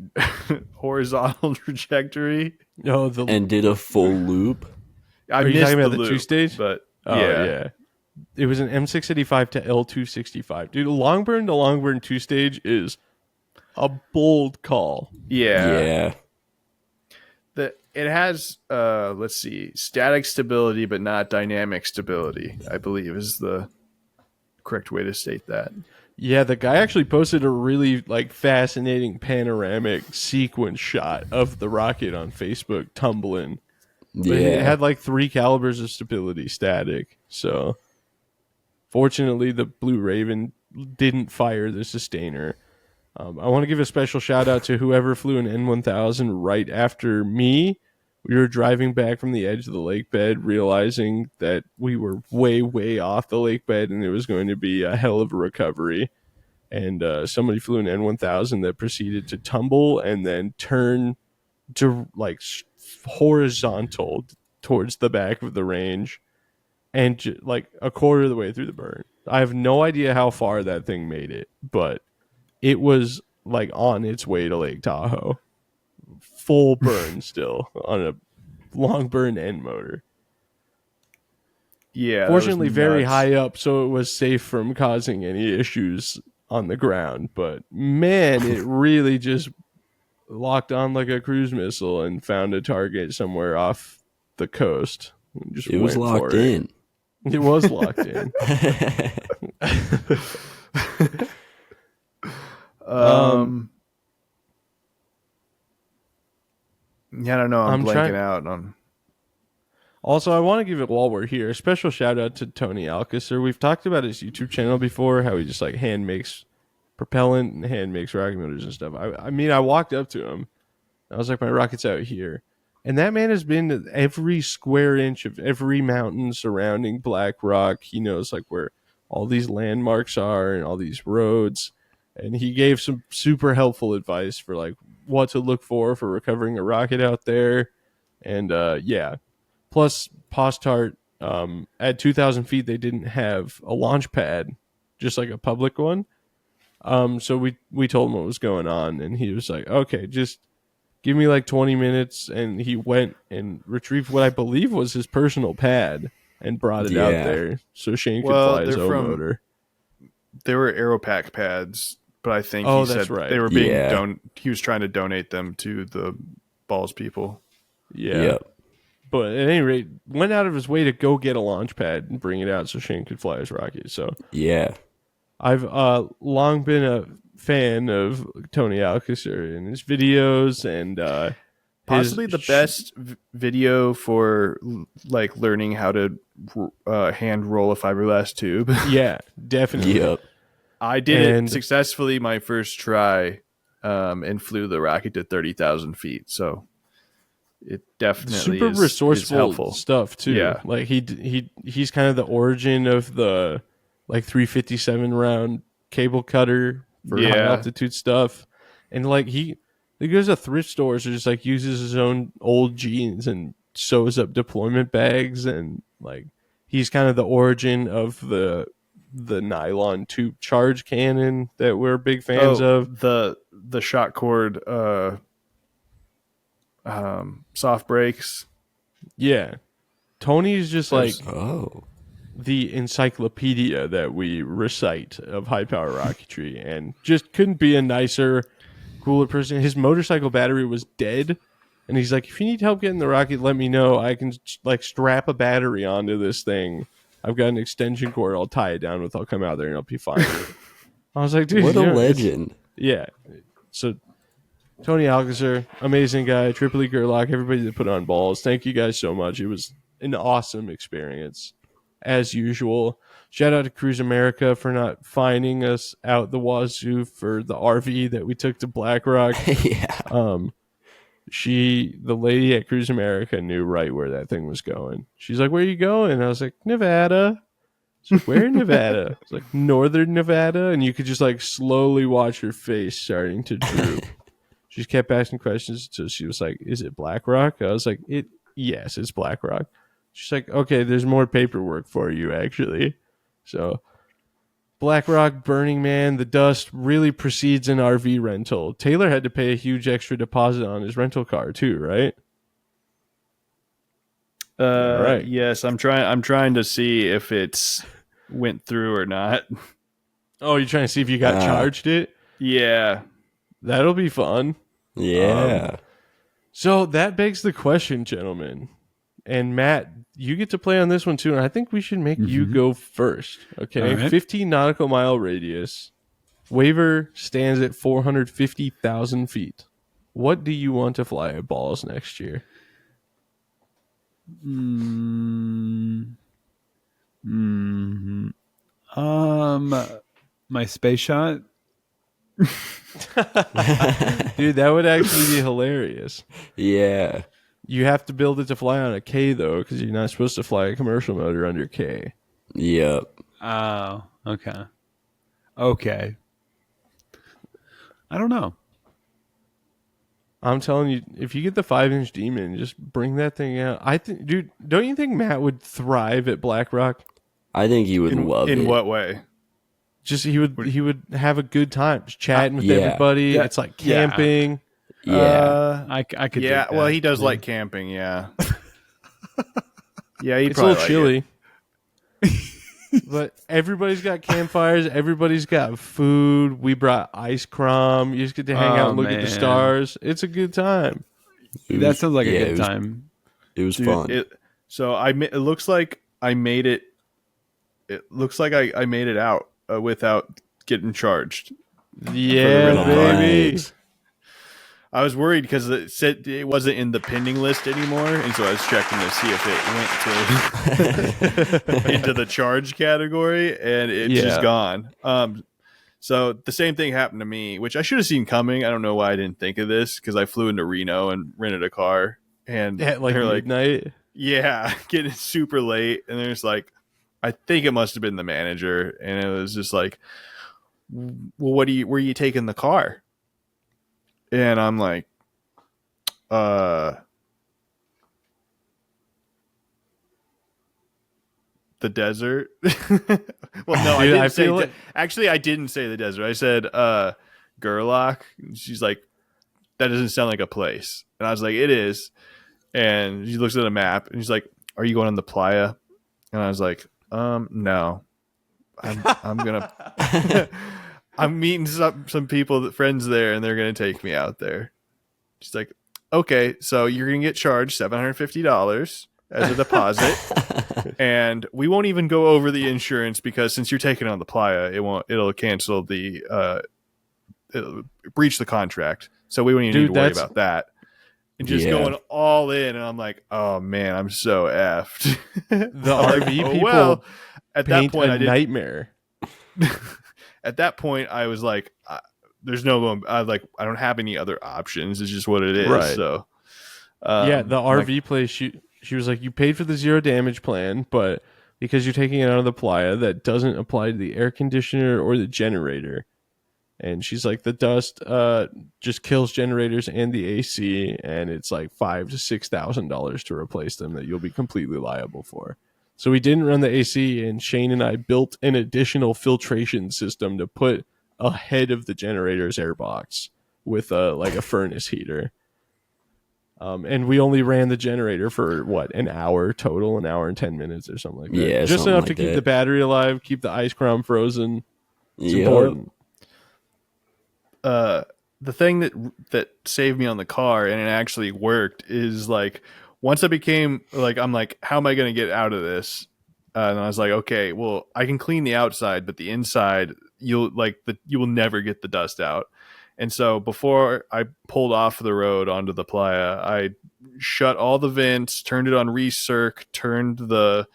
horizontal trajectory. Oh, And did a full loop. I Are you missed talking about the the loop, two-stage? but Oh, yeah. yeah. It was an M685 to L265. Dude, Longburn to Longburn two-stage is a bold call. Yeah. It has let's see, static stability but not dynamic stability, I believe is the correct way to state that. Yeah, the guy actually posted a really fascinating panoramic sequence shot of the rocket on Facebook tumbling. But it had 3 calibers of stability static. So fortunately the Blue Raven didn't fire the sustainer. I want to give a special shout out to whoever flew an N1000 right after me. We were driving back from the edge of the lake bed, realizing that we were way, way off the lake bed and it was going to be a hell of a recovery. And somebody flew an N1000 that proceeded to tumble and then turn to horizontal towards the back of the range and a quarter of the way through the burn. I have no idea how far that thing made it, but it was on its way to Lake Tahoe. Full burn still on a long burn end motor. Yeah. Fortunately, very nuts. high up, so it was safe from causing any issues on the ground. But man, it really just locked on like a cruise missile and found a target somewhere off the coast. Just It was went for locked it. in. It was locked in. Yeah, I don't know. I'm blanking trying- out on. Also, I want to give it while we're here a special shout out to Tony Alcacer. We've talked about his YouTube channel before, how he just hand makes propellant and hand makes rocket motors and stuff. I mean, I walked up to him. I was like, my rocket's out here. And that man has been to every square inch of every mountain surrounding Black Rock. He knows where all these landmarks are and all these roads. And he gave some super helpful advice for what to look for recovering a rocket out there. And yeah. Plus, Postart, at 2,000 feet, they didn't have a launch pad, just a public one. So we told him what was going on, and he was like, okay, just give me 20 minutes. And he went and retrieved what I believe was his personal pad and brought it out there so Shane could fly his own motor. They were Aeropack pads, but I think Oh, he that's said right. they were being he was trying to donate them to the Balls people. Yeah. Yep. But at any rate, went out of his way to go get a launch pad and bring it out so Shane could fly his rocket. So Yeah. I've long been a fan of Tony Alcacer and his videos and Possibly the best video for learning how to hand roll a fiberglass tube. Yeah, definitely. Yep. I did it successfully my first try, and flew the rocket to 30,000 feet. So it definitely super is resourceful helpful stuff too. Yeah. He's kind of the origin of the 357 round cable cutter for high altitude stuff, and he goes to thrift stores or just uses his own old jeans and sews up deployment bags, and he's kind of the origin of the nylon tube charge cannon that we're big fans of. The shot cord soft brakes. Yeah, Tony's just Oh. the encyclopedia that we recite of high power rocketry, and just couldn't be a nicer, cooler person. His motorcycle battery was dead, and he's like, if you need help getting the rocket, let me know. I can strap a battery onto this thing. I've got an extension cord I'll tie it down with. I'll come out there and I'll be fine. I was like, dude, What a legend. Yeah. So Tony Alcacer, amazing guy. Tripoli Gerlach, everybody that put on balls. Thank you guys so much. It was an awesome experience, as usual. Shout out to Cruise America for not finding us out the wazoo for the RV that we took to Black Rock. Yeah. the lady at Cruise America knew right where that thing was going. She's like, "Where are you going?" And I was like, "Nevada." She's like, "Where in Nevada?" It's like northern Nevada, and you could just like slowly watch her face starting to droop. She just kept asking questions until she was like, "Is it Black Rock?" I was like, Yes, it's Black Rock." She's like, "Okay, there's more paperwork for you actually." So Black Rock, Burning Man, the dust really precedes an RV rental. Taylor had to pay a huge extra deposit on his rental car too, right? All right. Yes, I'm trying to see if it's went through or not. Oh, you're trying to see if you got charged it? Yeah. That'll be fun. Yeah. So that begs the question, gentlemen. And Matt, you get to play on this one too, and I think we should make you go first. Okay, All right. 15 nautical mile radius. Waiver stands at 450,000 feet. What do you want to fly at balls next year? My space shot. Dude, that would actually be hilarious. Yeah. You have to build it to fly on a K though, because you're not supposed to fly a commercial motor under K. Yep. Oh, okay. Okay. I don't know. I'm telling you, if you get the 5-inch Demon, just bring that thing out. I think, dude, don't you think Matt would thrive at Black Rock? I think he would love it. In what way? Just he would have a good time, just chatting with yeah. everybody. Yeah. It's like camping. Yeah. I could. Yeah, dig that. well, he does like camping. Yeah. Yeah, he'd It's a probably little like chilly. But everybody's got campfires. Everybody's got food. We brought ice cream. You just get to hang out and look at the man. stars. It's a good time. That sounds like a it good was- time. It was Dude, fun. it looks like I made it. It looks like I made it out without getting charged. Yeah, rental car. baby. Nice. I was worried because it said it wasn't in the pending list anymore, and so I was checking to see if it went to into the charge category, and it's just gone. So the same thing happened to me, which I should have seen coming. I don't know why I didn't think of this, because I flew into Reno and rented a car, and At like they're midnight. yeah, getting super late, and there's like, I think it must have been the manager, and it was just like, well, where are you taking the car? And I'm like, the desert. Well, no, Dude, I didn't say. like... Actually, I didn't say the desert. I said Gerlach. She's like, that doesn't sound like a place. And I was like, it is. And she looks at a map and she's like, are you going on the playa? And I was like, no. I'm gonna. I'm meeting some people, friends there, and they're gonna take me out there. She's like, okay, so you're gonna get charged $750 as a deposit, and we won't even go over the insurance because since you're taking on the playa, it'll cancel it'll breach the contract, so we won't even need to worry about that. And just going all in, and I'm like, oh man, I'm so effed. The RV people well, at that point, a nightmare. At that point, I was like, "There's no going." I don't have any other options. It's just what it is. Right. So, yeah, the RV place. She was like, you paid for the zero damage plan, but because you're taking it out of the playa, that doesn't apply to the air conditioner or the generator. And she's like, the dust just kills generators and the AC, and it's like $5,000 to $6,000 to replace them that you'll be completely liable for. So we didn't run the AC, and Shane and I built an additional filtration system to put ahead of the generator's airbox with a furnace heater. And we only ran the generator for an hour total, an hour and 10 minutes or something like that. Yeah, just enough like to keep the battery alive, keep the ice cream frozen. It's Yep. important. the thing that saved me on the car, and it actually worked, is like once I became like, I'm like, how am I going to get out of this? And I was like, okay, well, I can clean the outside, but the inside, you will never get the dust out. And so before I pulled off the road onto the playa, I shut all the vents, turned it on recirc, turned the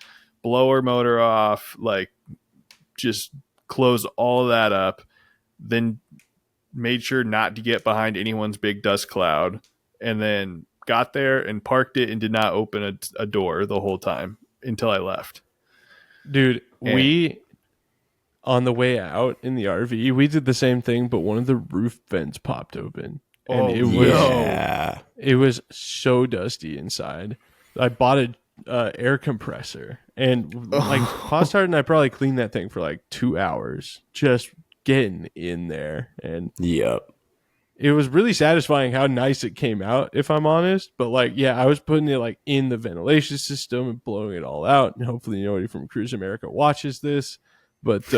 blower motor off, like just closed all of that up, then made sure not to get behind anyone's big dust cloud, and then got there and parked it and did not open a door the whole time until I left. Dude, And- we on the way out in the RV, we did the same thing, but one of the roof vents popped open. And it was so dusty inside. I bought a air compressor, and like Postart and I probably cleaned that thing for like 2 hours just getting in there. And Yep. it was really satisfying how nice it came out, if I'm honest. But like, yeah, I was putting it like in the ventilation system and blowing it all out. And hopefully nobody from Cruise America watches this. But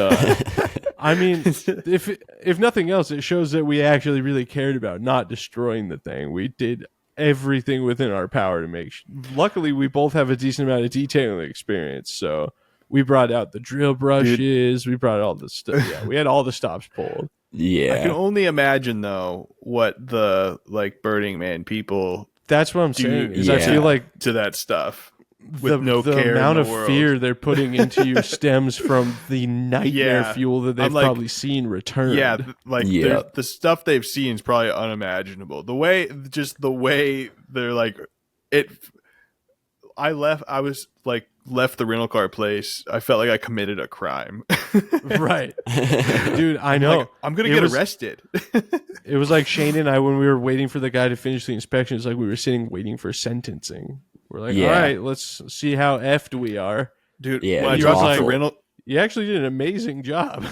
I mean, if nothing else, it shows that we actually really cared about not destroying the thing. We did everything within our power to make. Luckily, we both have a decent amount of detailing experience, so we brought out the drill brushes. We brought all the stuff. Yeah, we had all the stops pulled. Yeah. I can only imagine though what the like Burning Man people That's what I'm saying. Is I feel like to that stuff with no the care amount in of the world. fear they're putting into you stems from the nightmare Yeah. fuel that they've I'm like, probably seen return. Yeah, Yeah. the stuff they've seen is probably unimaginable. The way they're like it. I was like left the rental car place. I felt like I committed a crime. Right, dude. I know. Like, I'm gonna get arrested. It was like Shane and I when we were waiting for the guy to finish the inspection. It's like we were sitting waiting for sentencing. We're like, Yeah. all right, let's see how effed we are. Dude, Yeah, when I it's dropped off the awful. rental You actually did an amazing job.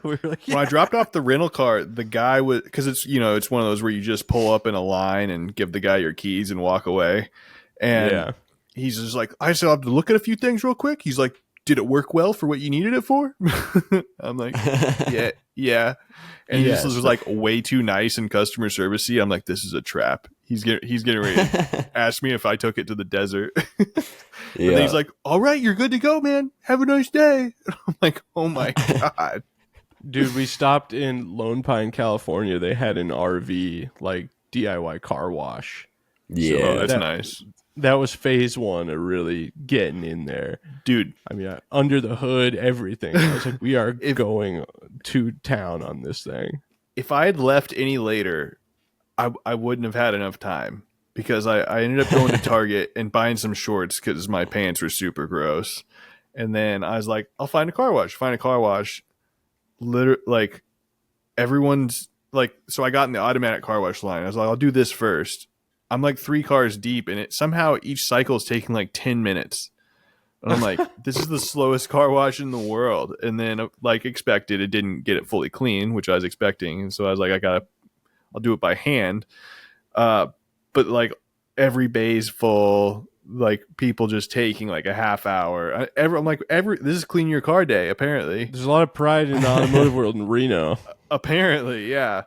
We were like, when I dropped off the rental car, the guy was, because it's it's one of those where you just pull up in a line and give the guy your keys and walk away. And yeah. he's just like, I still have to look at a few things real quick. He's like, did it work well for what you needed it for? I'm like, yeah. And he just was like way too nice and customer servicey. I'm like, this is a trap. He's getting ready to ask me if I took it to the desert. And then he's like, all right, you're good to go, man. Have a nice day. I'm like, oh my God. Dude, we stopped in Lone Pine, California. They had an RV, like DIY car wash. Yeah. So that's nice. That was phase one of really getting in there. Dude, I mean, under the hood, everything. I was like, we are going to town on this thing. if I had left any later, I wouldn't have had enough time. Because I ended up going to Target and buying some shorts because my pants were super gross. And then I was like, I'll find a car wash. Literally, like, everyone's like, so I got in the automatic car wash line. I was like, I'll do this first. I'm like 3 cars deep, and somehow each cycle is taking like 10 minutes. And I'm like, this is the slowest car wash in the world. And then, like expected, it didn't get it fully clean, which I was expecting. And so I was like, I'll do it by hand. But like every bay's full, like people just taking like a half hour. I'm like, this is clean your car day, apparently. There's a lot of pride in the automotive world in Reno. Apparently, yeah.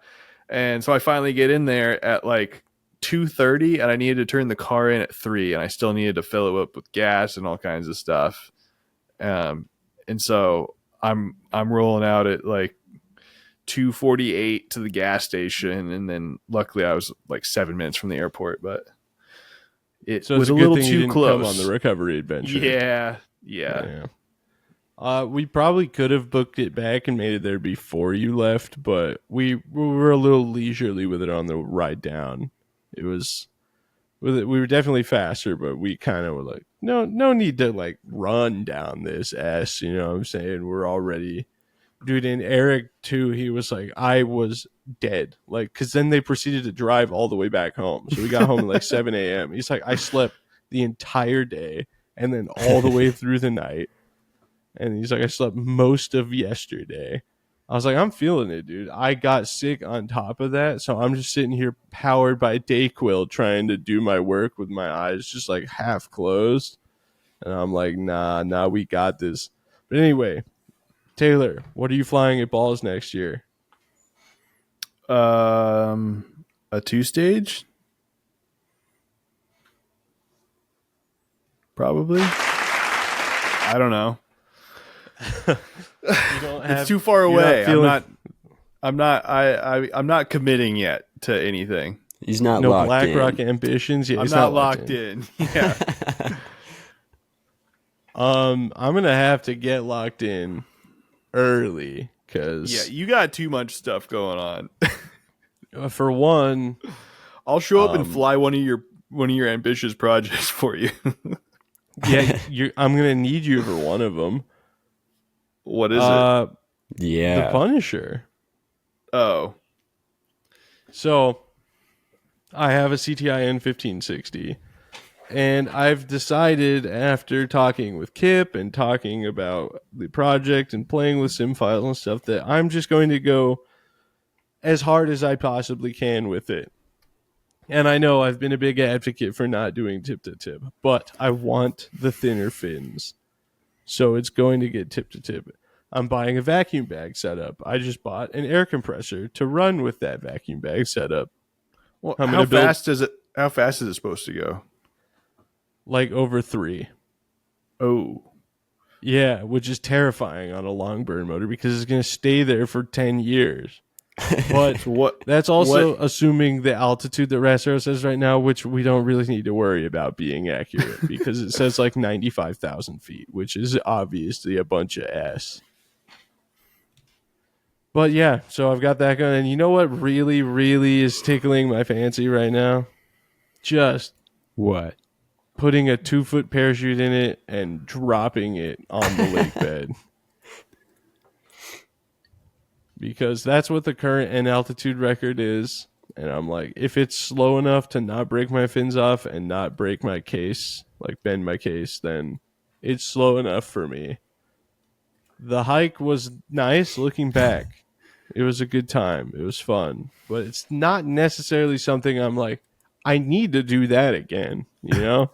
And so I finally get in there at like 2:30, and I needed to turn the car in at 3, and I still needed to fill it up with gas and all kinds of stuff. And so I'm rolling out at like 2:48 to the gas station, and then luckily I was like 7 minutes from the airport, but it So was it's a good little thing you too didn't close come on the recovery adventure. Yeah. We probably could have booked it back and made it there before you left, but we were a little leisurely with it on the ride down. It was we were definitely faster, but we kind of were like, no need to like run down this S. You know what I'm saying? We're already, dude. And Eric too. He was like, I was dead, like, because then they proceeded to drive all the way back home. So we got home at like 7 a.m. He's like, I slept the entire day and then all the way through the night. And he's like, I slept most of yesterday. I was like, I'm feeling it, dude. I got sick on top of that. So I'm just sitting here powered by Dayquil trying to do my work with my eyes just like half closed. And I'm like, nah, we got this. But anyway, Taylor, what are you flying at Balls next year? A 2-stage? Probably. I don't know. It's too far away. I'm not committing yet to anything. He's not no locked in. BlackRock ambitions. Yeah, I'm he's not locked in. Yeah. I'm gonna have to get locked in early because Yeah, you got too much stuff going on. for one, I'll show up and fly one of your ambitious projects for you. Yeah, I'm gonna need you for one of them. What is it? Yeah. The Punisher. Oh, So I have a CTI N1560, and I've decided after talking with Kip and talking about the project and playing with SimFiles and stuff that I'm just going to go as hard as I possibly can with it. And I know I've been a big advocate for not doing tip to tip, but I want the thinner fins. So it's going to get tip to tip. I'm buying a vacuum bag setup. I just bought an air compressor to run with that vacuum bag setup. well, I'm how gonna build- fast is it? How fast is it supposed to go? Like over 3. Oh, Yeah, which is terrifying on a long burn motor because it's going to stay there for 10 years. But so what? that's also assuming the altitude that Rastro says right now, which we don't really need to worry about being accurate because it says like 95,000 feet, which is obviously a bunch of S. But yeah, so I've got that going. And you know what really, really is tickling my fancy right now? Just What? putting a 2-foot parachute in it and dropping it on the lake bed. Because that's what the current N altitude record is. And I'm like, if it's slow enough to not break my fins off and not break my case, like bend my case, then it's slow enough for me. The hike was nice looking back. It was a good time. It was fun. But it's not necessarily something I'm like, I need to do that again, you know?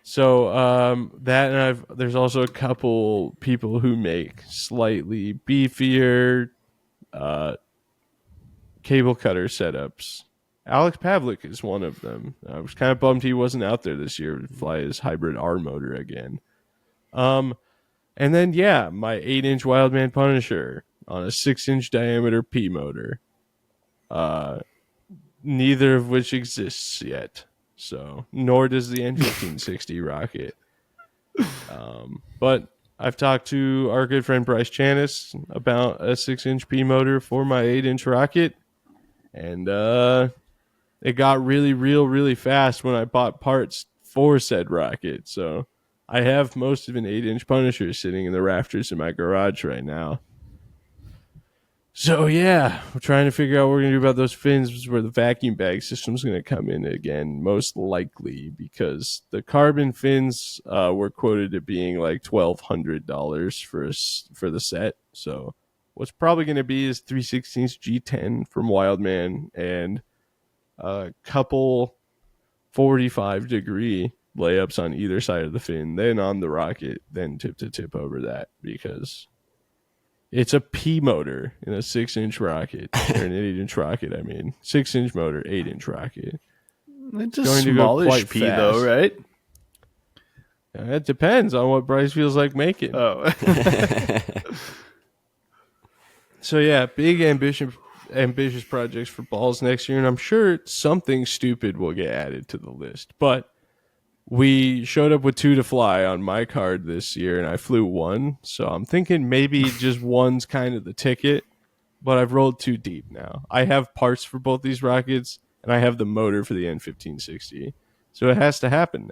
So that, and there's also a couple people who make slightly beefier cable cutter setups. Alex Pavlik is one of them. I was kind of bummed he wasn't out there this year to fly his hybrid R motor again. And then my 8-inch Wildman Punisher on a 6-inch diameter P motor. Neither of which exists yet. So, nor does the N1560 rocket. But I've talked to our good friend Bryce Chanis about a 6-inch P motor for my 8-inch rocket. And it got really fast when I bought parts for said rocket. So, I have most of an 8-inch Punisher sitting in the rafters in my garage right now. So we're trying to figure out what we're going to do about those fins, where the vacuum bag system's going to come in again, most likely, because the carbon fins were quoted at being like $1,200 for the set. So what's probably going to be is 3/16 G10 from Wildman and a couple 45-degree layups on either side of the fin, then on the rocket, then tip to tip over that, because it's a P motor in a 6-inch rocket, or an 8-inch rocket. I mean, 6-inch motor, 8-inch rocket. It's a going to go smallish quite P fast. though, right? It depends on what Bryce feels like making. Oh, So big ambitious projects for balls next year, and I'm sure something stupid will get added to the list. But we showed up with 2 to fly on my card this year, and I flew 1. So I'm thinking maybe just 1's kind of the ticket, but I've rolled too deep now. I have parts for both these rockets, and I have the motor for the N1560. So it has to happen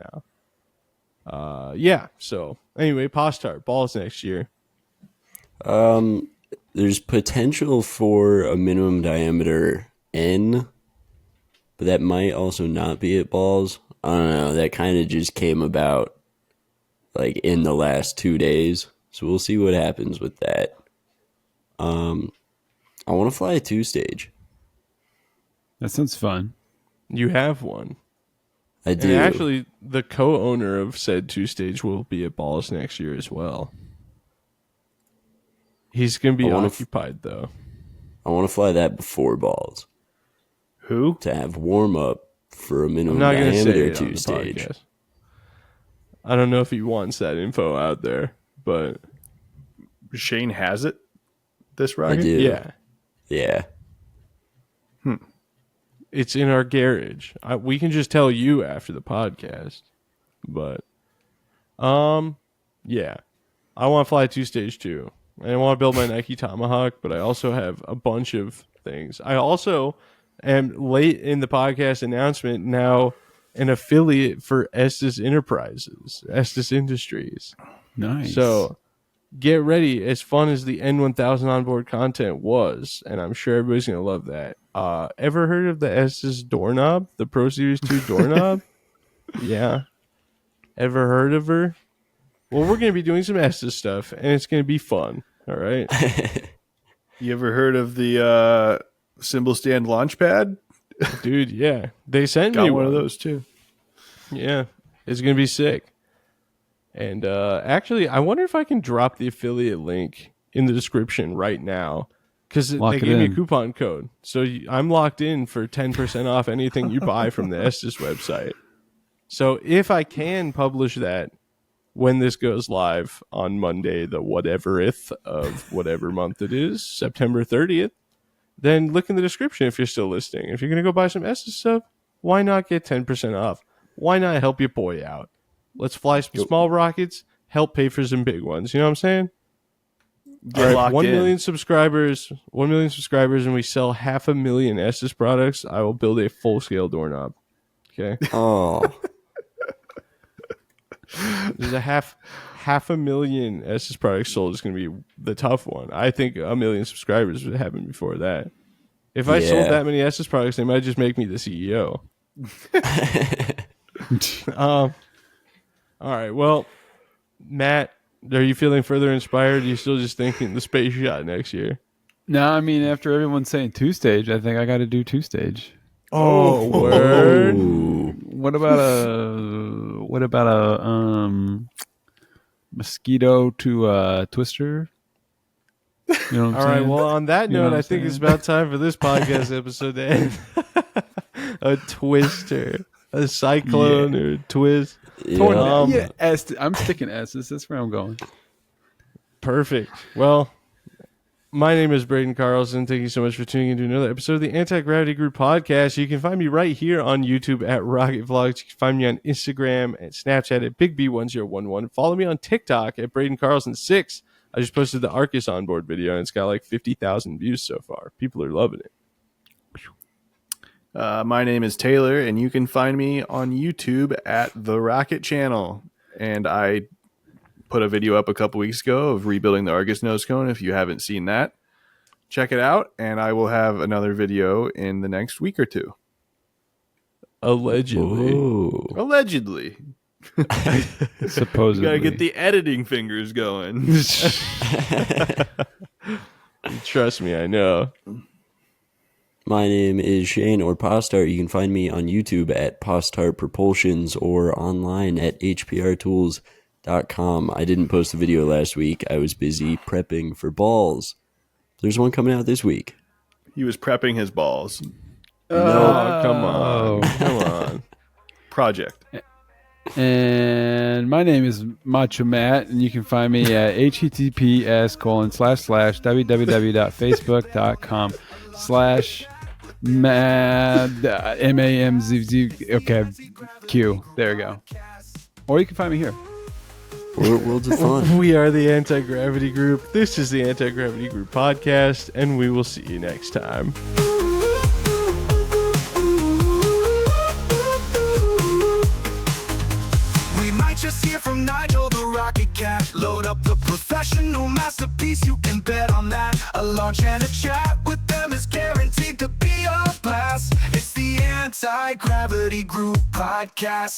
now. So anyway, Postart, balls next year. There's potential for a minimum diameter N, but that might also not be at balls. I don't know. That kind of just came about like in the last 2 days. So we'll see what happens with that. I want to fly a 2-stage. That sounds fun. You have one. I do. And actually, the co-owner of said 2-stage will be at balls next year as well. He's going to be occupied, though. I want to fly that before balls who? to have warm up for a I'm minimum not going to say diameter it on the 2-stage. podcast. I don't know if he wants that info out there, but Shane has it. This I rocket. do. yeah, Yeah. it's in our garage. We can just tell you after the podcast, but I want to fly 2-stage too. And I want to build my Nike Tomahawk, but I also have a bunch of things. I also and late in the podcast announcement, now an affiliate for Estes Enterprises, Estes Industries. Nice. So get ready. As fun as the N1000 onboard content was, and I'm sure everybody's going to love that. Ever heard of the Estes doorknob, the Pro Series 2 doorknob? Yeah. Ever heard of her? Well, we're going to be doing some Estes stuff, and it's going to be fun. All right. You ever heard of the cymbal stand launchpad? Dude, yeah. They sent Got me one of those too. Yeah. It's going to be sick. And actually, I wonder if I can drop the affiliate link in the description right now, because they gave me a coupon code. So I'm locked in for 10% off anything you buy from the Estes website. So if I can publish that when this goes live on Monday, the whateverth of whatever month it is, September 30th, then look in the description if you're still listening. If you're going to go buy some Estes stuff, why not get 10% off? Why not help your boy out? Let's fly some small rockets, help pay for some big ones. You know what I'm saying? Get locked 1 in. million subscribers, 1 million subscribers, and we sell 500,000 Estes products. I will build a full-scale doorknob. Okay? Oh, There's a half 500,000 Estes products sold is going to be the tough one. I think 1 million subscribers would happen before that. If I sold that many Estes products, they might just make me the CEO. All right. Well, Matt, are you feeling further inspired? Are you still just thinking the space shot next year? No, I mean, after everyone's saying 2-stage, I think I got to do 2-stage. Oh, word. What about a mosquito to a twister? You know what I'm All saying? right. Well, on that You know note, what I I'm think saying? it's about time for this podcast episode to end. A twister, a cyclone, or a twist. yeah. I'm sticking S's. That's where I'm going. Perfect. Well, my name is Braden Carlson. Thank you so much for tuning in to another episode of the Anti-Gravity Group podcast. You can find me right here on YouTube at Rocket Vlogs. You can find me on Instagram and Snapchat at BigB1011. Follow me on TikTok at Braden Carlson6. I just posted the Arcus onboard video, and it's got like 50,000 views so far. People are loving it. My name is Taylor, and you can find me on YouTube at The Rocket Channel. And I put a video up a couple weeks ago of rebuilding the Argus nose cone. If you haven't seen that, check it out. And I will have another video in the next week or two. Allegedly. Ooh. Allegedly. Supposedly. You gotta get the editing fingers going. Trust me, I know. My name is Shane, or Postart. You can find me on YouTube at Postart Propulsions or online at hprtools.com. I didn't post a video last week. I was busy prepping for balls. There's one coming out this week. He was prepping his balls. Oh, come on. Come on. Project. And my name is Macho Matt, and you can find me at https://www.facebook.com/mad MAMZZ. Okay, Q. There we go. Or you can find me here. Worlds of fun. We are the Anti-Gravity Group. This is the Anti-Gravity Group podcast, and we will see you next time. We might just hear from Nigel the Rocket Cat. Load up the professional masterpiece, you can bet on that. A launch and a chat with them is guaranteed to be a blast. It's the Anti-Gravity Group podcast.